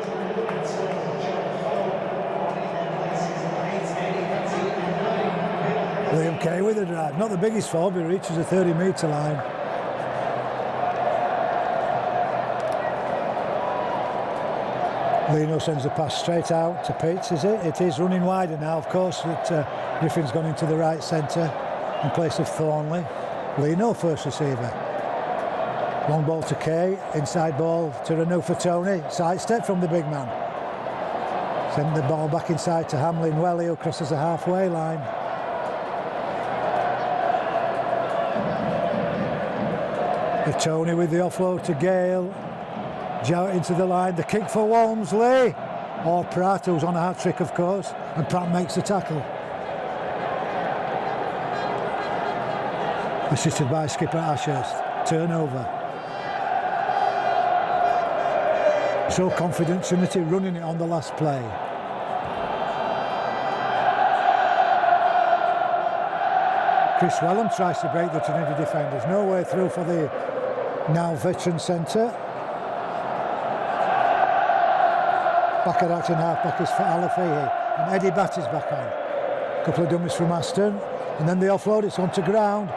Liam Kay with the drive. Not the biggest fall, but he reaches the 30-metre line. Lino sends the pass straight out to Pitts, is it? It is running wider now, of course, that Griffin's gone into the right centre in place of Thornley. Lino first receiver. Long ball to Kay, inside ball to Renault for Tony. Sidestep from the big man. Send the ball back inside to Hamlin Welly, who crosses the halfway line. The Tony with the offload to Gale. Jowett into the line, the kick for Walmsley. Or Pratt, who's on a hat-trick, of course, and Pratt makes the tackle. Assisted by skipper Ashurst. Turnover. So confident, Trinity running it on the last play. Chris Wellham tries to break the Trinity defenders. No way through for the now veteran centre. Back at acting half-back is for Alafihi. And Eddie Batty's back on. A couple of dummies from Aston. And then the offload, it's onto ground.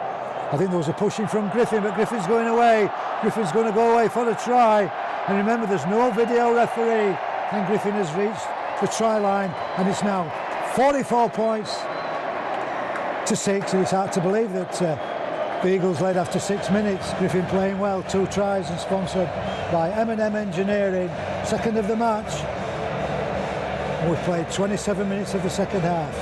I think there was a pushing from Griffin, but Griffin's going away. Griffin's going to go away for a try. And remember, there's no video referee. And Griffin has reached the try line. And it's now 44 points to 6. And it's hard to believe that the Eagles led after 6 minutes. Griffin playing well. 2 tries and sponsored by M&M Engineering. Second of the match. We've played 27 minutes of the second half.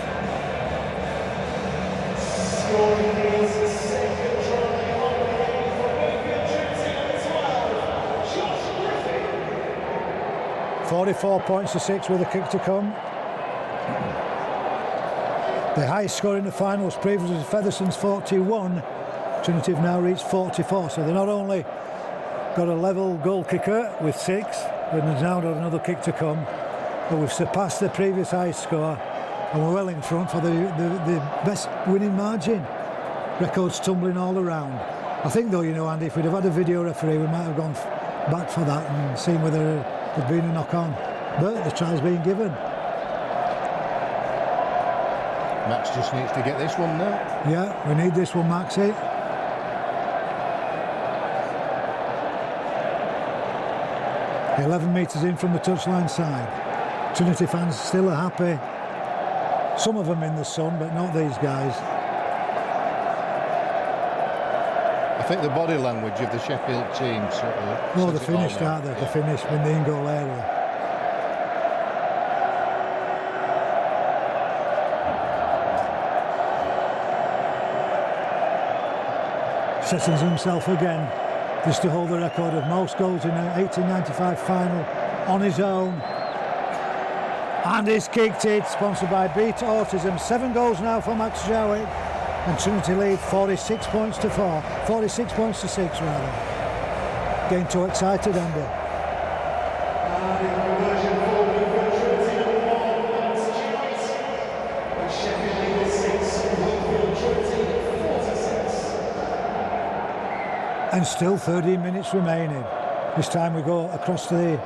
Scoring is the second try on the game for Wakefield Trinity as well. Josh Griffin. 44 points to 6 with a kick to come. The highest score in the final was previously Featherston's 41. Trinity have now reached 44, so they've not only got a level goal kicker with 6, but they've now got another kick to come. But we've surpassed the previous highest score, and we're well in front for the best winning margin. Records tumbling all around. I think, though, you know, Andy, if we'd have had a video referee, we might have gone back for that and seen whether there'd been a knock on. But the try's been given. Max just needs to get this one now. Yeah, we need this one, Maxie. The 11 metres in from the touchline side. Trinity fans still are happy. Some of them in the sun, but not these guys. I think the body language of the Sheffield team sort of... Oh, they're finished, aren't they? They're finished in the in-goal area. Settings himself again, just to hold the record of most goals in an 1895 final on his own. And he's kicked it, sponsored by Beat Autism. 7 goals now for Max Jowett. And Trinity lead 46 points to 4. 46 points to 6, rather. Getting too excited, Andy. And in conversion for Wakefield Trinity, number 1, Max Jowett. And Sheffield Eagles 6, Wakefield Trinity 46. And still 13 minutes remaining. This time we go across to the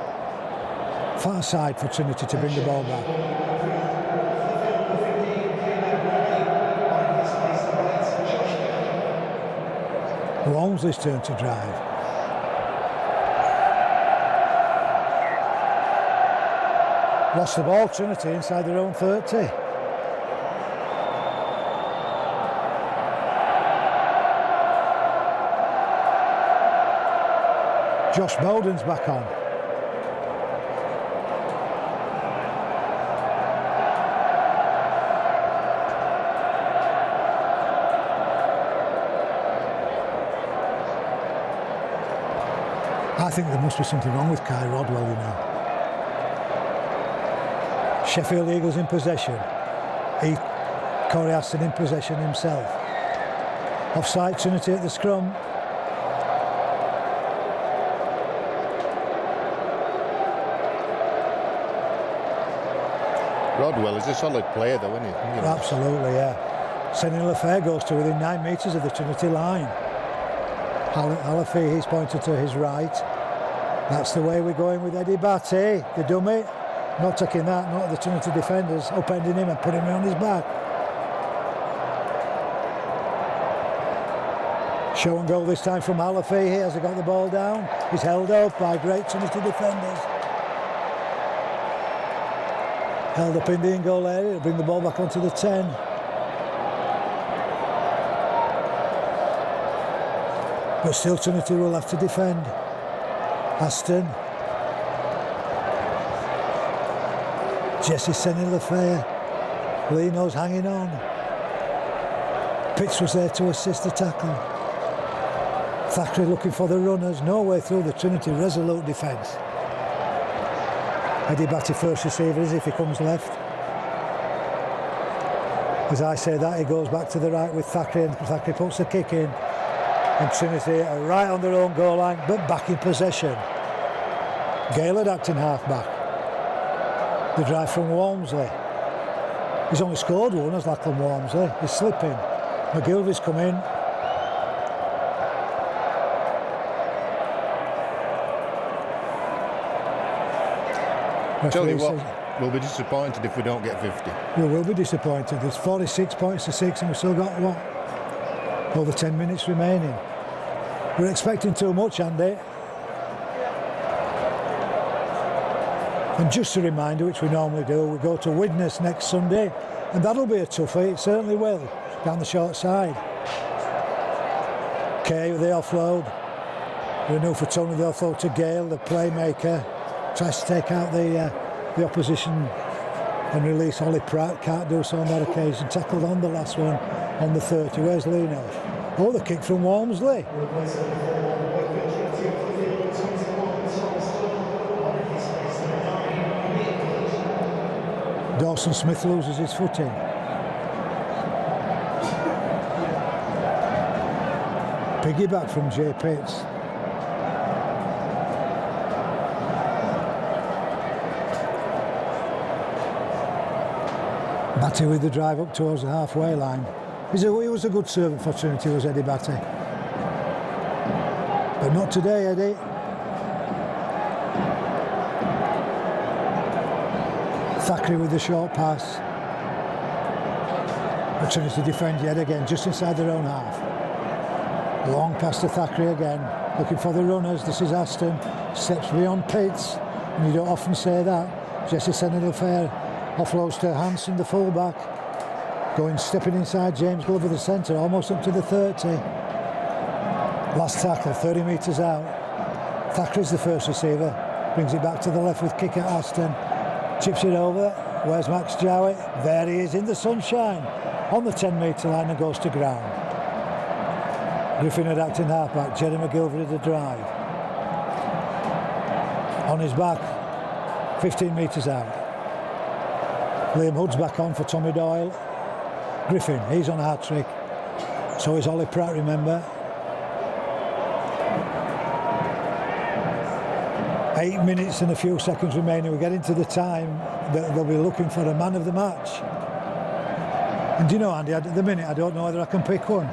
far side for Trinity to bring the ball back. Walmsley's turn to drive. Lost the ball, Trinity, inside their own 30. Josh Bowden's back on. I think there must be something wrong with Kai Rodwell, you know. Sheffield Eagles in possession. Corey Aston in possession himself. Offside, Trinity at the scrum. Rodwell is a solid player, though, isn't he? You know. Absolutely, yeah. Sentinel Affair goes to within 9 metres of the Trinity line. Alafi, he's pointed to his right. That's the way we're going with Eddie Batty, the dummy. Not taking that, not the Trinity defenders, upending him and putting him on his back. Show and goal this time from Halafi. He hasn't got the ball down. He's held up by great Trinity defenders. Held up in the in-goal area to bring the ball back onto the 10. But still Trinity will have to defend. Aston. Jesse sending the flare. Lino's hanging on. Pitts was there to assist the tackle. Thackeray looking for the runners. No way through the Trinity resolute defence. Eddie Batty first receiver as if he comes left. As I say that, he goes back to the right with Thackeray, and Thackeray puts the kick in. And Trinity are right on their own goal line, but back in possession. Gaylord acting half-back. The drive from Walmsley. He's only scored one as Lachlan Walmsley. He's slipping. McGilvey's come in. Tell you what, we'll be disappointed if we don't get 50. We will be disappointed. There's 46 points to 6 and we've still got, what, over 10 minutes remaining. We're expecting too much, Andy. And just a reminder, which we normally do, we go to Widnes next Sunday, and that'll be a toughie, it certainly will, down the short side. Kay with the offload. Renew for Tony, the offload to Gale, the playmaker. Tries to take out the opposition and release Ollie Pratt. Can't do so on that occasion. Tackled on the last one on the 30. Where's Lino? Oh, the kick from Walmsley. Dawson Smith loses his footing. Piggyback from Jay Pitts. Batty with the drive up towards the halfway line. He was a good servant for Trinity, was Eddie Batty. But not today, Eddie. Thackeray with the short pass. But Trinity defend yet again, just inside their own half. Long pass to Thackeray again, looking for the runners. This is Aston. Steps beyond Pitts, and you don't often say that. Jesse Senegal Fair. Offloads to Hanson, the fullback. Stepping inside James Glover, the centre, almost up to the 30. Last tackle, 30 metres out. Thackeray's the first receiver. Brings it back to the left with kick at Aston. Chips it over. Where's Max Jowett? There he is in the sunshine. On the 10-metre line and goes to ground. Griffin had acting halfback. Jerry McGilvery the drive. On his back. 15 metres out. Liam Hood's back on for Tommy Doyle. Griffin, he's on a hat-trick. So is Ollie Pratt, remember. 8 minutes and a few seconds remaining. We're getting to the time that they'll be looking for a man of the match. And do you know, Andy, at the minute I don't know whether I can pick one.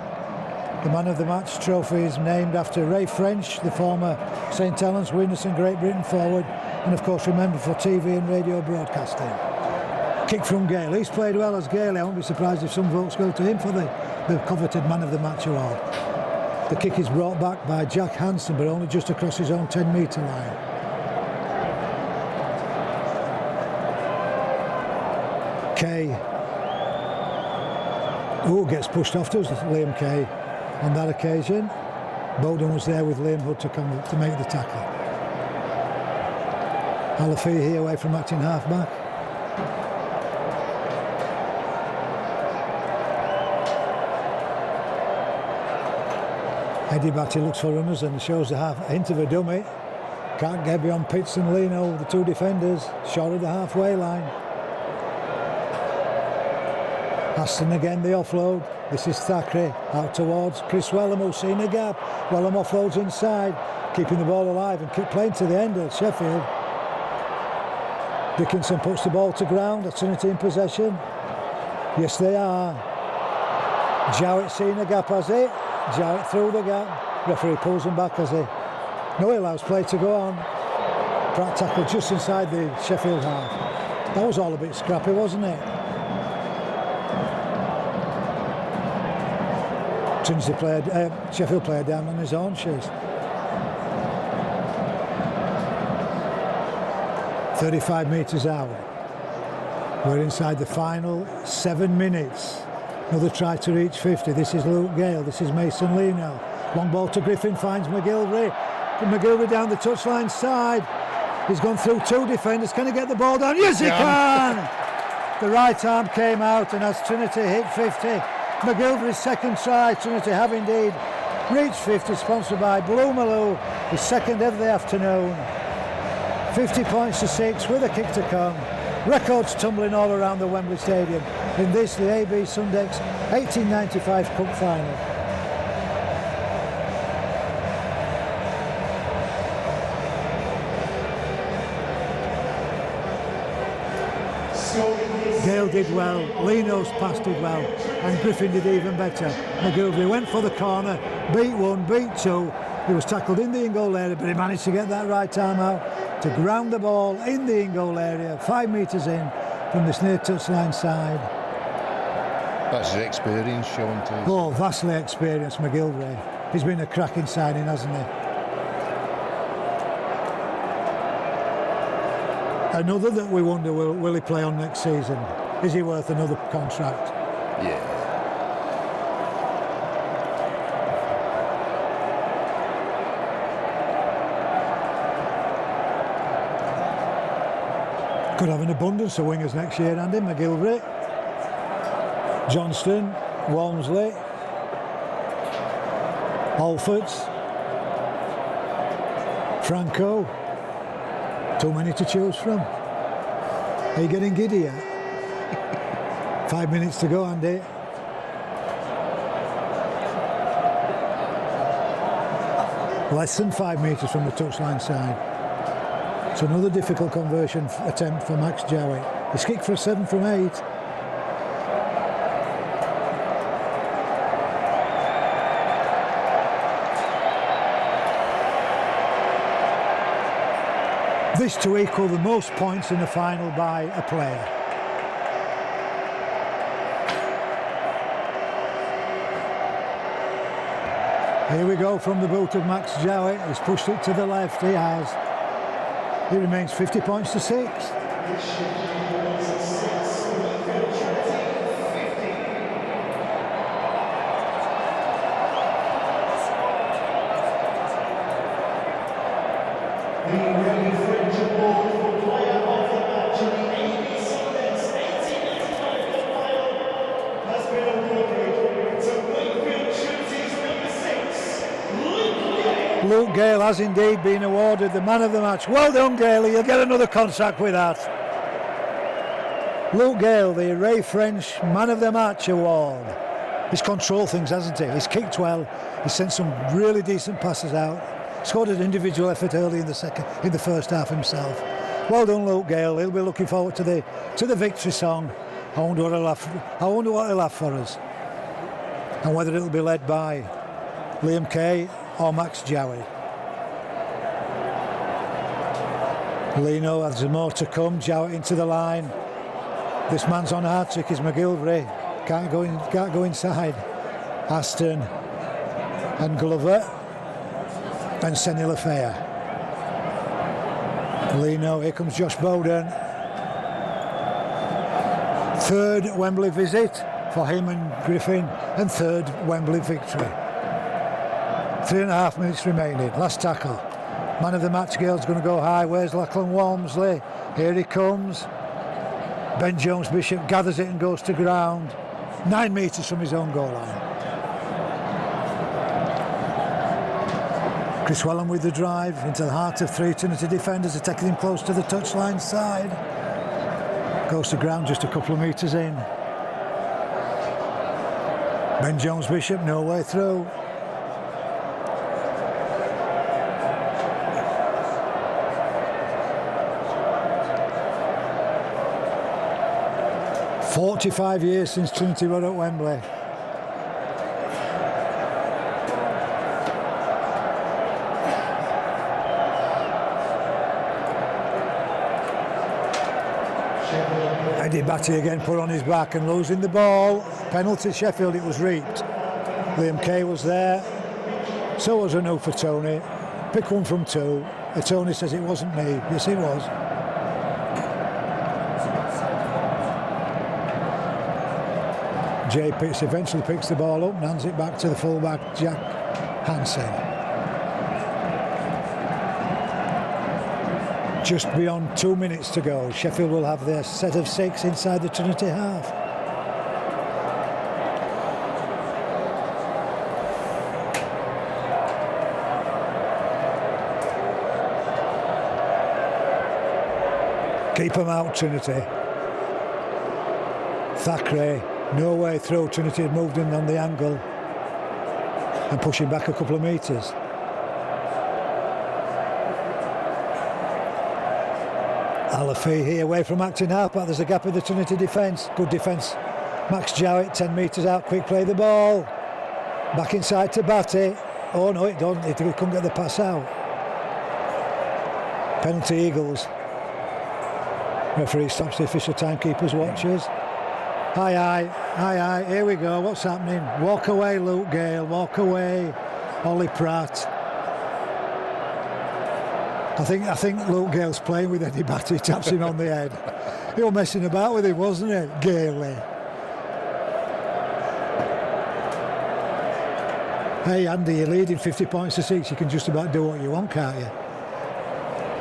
The man of the match trophy is named after Ray French, the former St Helens, Winnerson, Great Britain forward, and of course remembered for TV and radio broadcasting. Kick from Gale. He's played well as Gale. I won't be surprised if some votes go to him for the coveted Man of the Match award. The kick is brought back by Jack Hansen, but only just across his own 10-metre line. Kay. Gets pushed off to Liam Kay on that occasion. Bowden was there with Liam Hood to make the tackle. Halafi away from acting half-back. Eddie Batty looks for runners and shows a hint of a dummy. Can't get beyond Pitts and Lino, the two defenders, short of the halfway line. Aston again, the offload. This is Thackeray out towards Chris Wellham, who's seen a gap. Wellham offloads inside, keeping the ball alive and keep playing to the end of Sheffield. Dickinson puts the ball to ground. Trinity in possession. Yes, they are. Jowett seen a gap, has he? Jowett through the gap. Referee pulls him back, has he? No, he allows play to go on. Pratt tackled just inside the Sheffield half. That was all a bit scrappy, wasn't it? Trinity player, Sheffield player down on his haunches. 35 metres out. We're inside the final 7 minutes. Another try to reach 50. This is Luke Gale. This is Mason Leno. Long ball to Griffin, finds McGilvery. McGilvery down the touchline side. He's gone through 2 defenders. Can he get the ball down? Yes, he can! The right arm came out, and as Trinity hit 50, McGilvery's second try, Trinity have indeed reached 50, sponsored by Blue Maloo, his second of the afternoon. 50 points to 6 with a kick to come. Records tumbling all around the Wembley Stadium in this, the AB Sundex 1895 Cup Final. Gale did well, Leno's pass did well, and Griffin did even better. McGilvery went for the corner, beat 1, beat 2. He was tackled in the in-goal area, but he managed to get that right arm out to ground the ball in the in-goal area, 5 metres in from this near touchline side. That's his experience showing too. Oh, vastly experienced McGilvery. He's been a cracking signing, hasn't he? Another that we wonder, will he play on next season? Is he worth another contract? Yeah. Could have an abundance of wingers next year, Andy. McGilvery, Johnston, Walmsley, Alfords, Franco. Too many to choose from. Are you getting giddy yet? 5 minutes to go, Andy. Less than 5 metres from the touchline side. It's another difficult conversion attempt for Max Jowett. He's kicked for a 7 from 8. This to equal the most points in a final by a player. Here we go from the boot of Max Jowett. He's pushed it to the left, he has. He remains 50 points to 6. Luke Gale has indeed been awarded the man of the match. Well done, Gale. You'll get another contract with that. Luke Gale, the Ray French man of the match award. He's controlled things, hasn't he? He's kicked well. He's sent some really decent passes out. Scored an individual effort early in the first half himself. Well done, Luke Gale. He'll be looking forward to the victory song. I wonder what he'll have for us, and whether it'll be led by Liam Kay or Max Jowett. Leno has more to come. Jowett into the line. This man's on a hard trick is McGilvery. Can't go inside. Aston and Glover and Senny Lafayette. Leno, here comes Josh Bowden. Third Wembley visit for him and Griffin, and third Wembley victory. 3.5 minutes remaining. Last tackle. Man of the match, Gale's going to go high. Where's Lachlan Walmsley? Here he comes. Ben Jones Bishop gathers it and goes to ground. 9 metres from his own goal line. Chris Wellham with the drive into the heart of 3 Trinity defenders, are taking him close to the touchline side. Goes to ground just a couple of metres in. Ben Jones Bishop no way through. "45 years since Trinity were at Wembley." Eddie Batty again put on his back and losing the ball. Penalty Sheffield, it was reaped. Liam Kay was there. So was Anu for Tony. Pick one from two. Tony says it wasn't me. Yes, it was. Jay Pitts eventually picks the ball up and hands it back to the fullback, Jack Hansen. Just beyond 2 minutes to go. Sheffield will have their set of 6 inside the Trinity half. Keep them out, Trinity. Thackeray, no way through. Trinity had moved in on the angle and pushing back a couple of metres. Alafi here away from acting halfback. There's a gap in the Trinity defence. Good defence. Max Jowett, 10 metres out, quick play the ball. Back inside to Batty. Oh no, it don't. It couldn't get the pass out. Penalty Eagles. Referee stops the official timekeepers, watches. Aye, here we go, what's happening? Walk away, Luke Gale, walk away, Ollie Pratt. I think Luke Gale's playing with Eddie Batty, taps him on the head. He was messing about with him, wasn't it, Galey? Hey Andy, you're leading 50 points to 6, you can just about do what you want, can't you?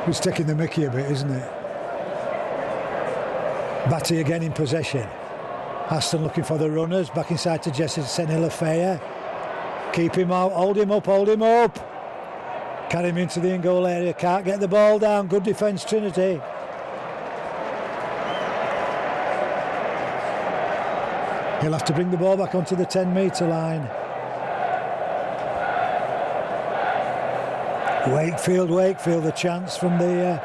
It's taking the mickey a bit, isn't it? Batty again in possession. Aston looking for the runners. Back inside to Jesse Senilafea. Keep him out. Hold him up. Carry him into the in-goal area. Can't get the ball down. Good defence, Trinity. He'll have to bring the ball back onto the 10-metre line. Wakefield, the chance from the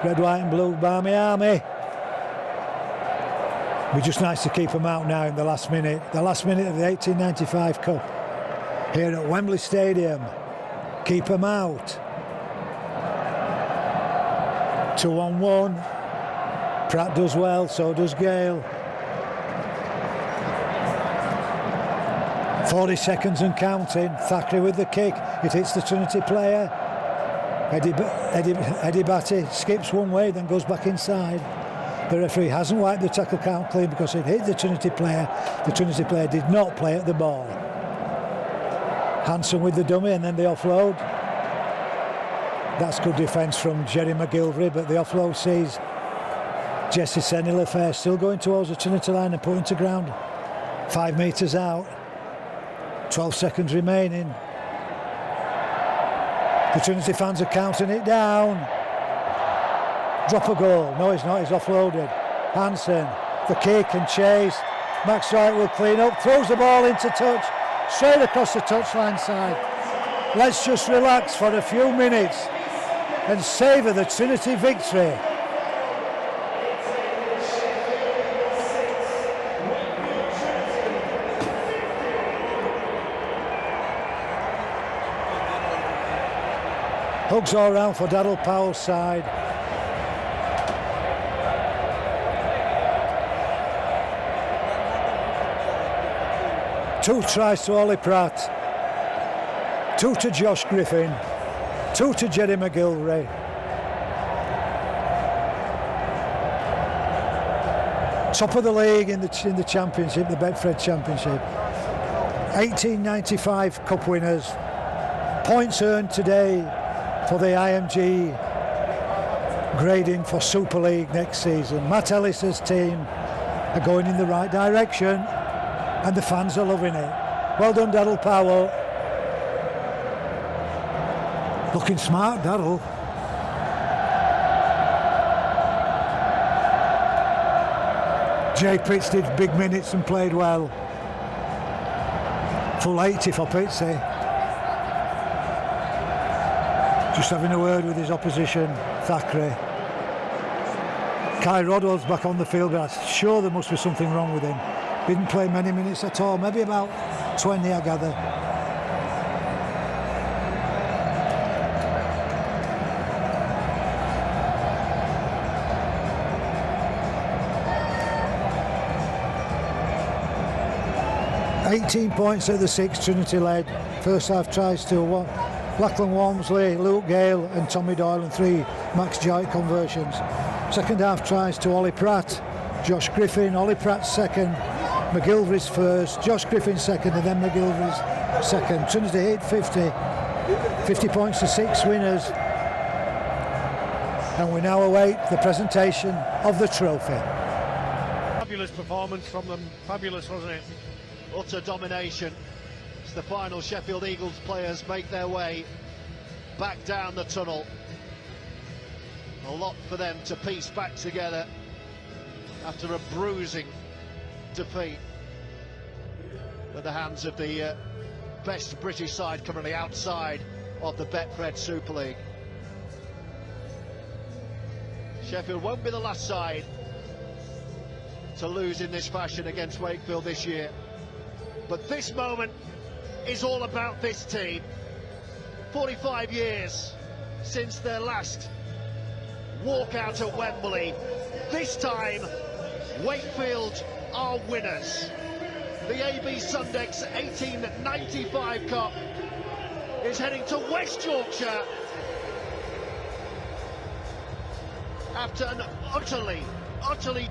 red, white and blue Barmy Army. It'd be just nice to keep them out now in the last minute. The last minute of the 1895 Cup here at Wembley Stadium. Keep them out. 2-on-1. Pratt does well, so does Gale. 40 seconds and counting. Thackeray with the kick. It hits the Trinity player. Eddie Batty skips one way, then goes back inside. The referee hasn't wiped the tackle count clean because it hit the Trinity player. The Trinity player did not play at the ball. Hanson with the dummy and then the offload. That's good defence from Jerry McGilvery, but the offload sees Jesse Senilafea still going towards the Trinity line and putting to ground. 5 metres out. 12 seconds remaining. The Trinity fans are counting it down. Drop a goal. No, he's not. He's offloaded. Hansen, the kick and chase. Max Wright will clean up. Throws the ball into touch. Straight across the touchline side. Let's just relax for a few minutes and savour the Trinity victory. Hugs all round for Daryl Powell's side. Two tries to Ollie Pratt, 2 to Josh Griffin, 2 to Jerry McGilvery. Top of the league in the championship, the Bedford Championship. 1895 Cup winners. Points earned today for the IMG grading for Super League next season. Matt Ellis's team are going in the right direction. And the fans are loving it. Well done, Daryl Powell. Looking smart, Daryl. Jay Pitts did big minutes and played well. Full 80 for Pitsy. Just having a word with his opposition, Thackeray. Kai Rodwell's back on the field, but I'm sure there must be something wrong with him. Didn't play many minutes at all, maybe about 20 I gather. 18 points at the 6, Trinity led. First half tries to Lachlan Walmsley, Luke Gale and Tommy Doyle, and 3 Max Joy conversions. Second half tries to Ollie Pratt, Josh Griffin, Ollie Pratt second, McGilvery's first, Josh Griffin second, and then McGilvery's second. Trinity 850, 50 points to 6 winners. And we now await the presentation of the trophy. Fabulous performance from them, fabulous, wasn't it? Utter domination as the final Sheffield Eagles players make their way back down the tunnel. A lot for them to piece back together after a bruising defeat at the hands of the best British side currently outside of the Betfred Super League. Sheffield won't be the last side to lose in this fashion against Wakefield this year. But this moment is all about this team. 45 years since their last walkout at Wembley. This time, Wakefield are winners. The AB Sundex 1895 Cup is heading to West Yorkshire after an utterly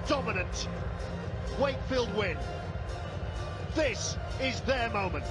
dominant Wakefield win. This is their moment.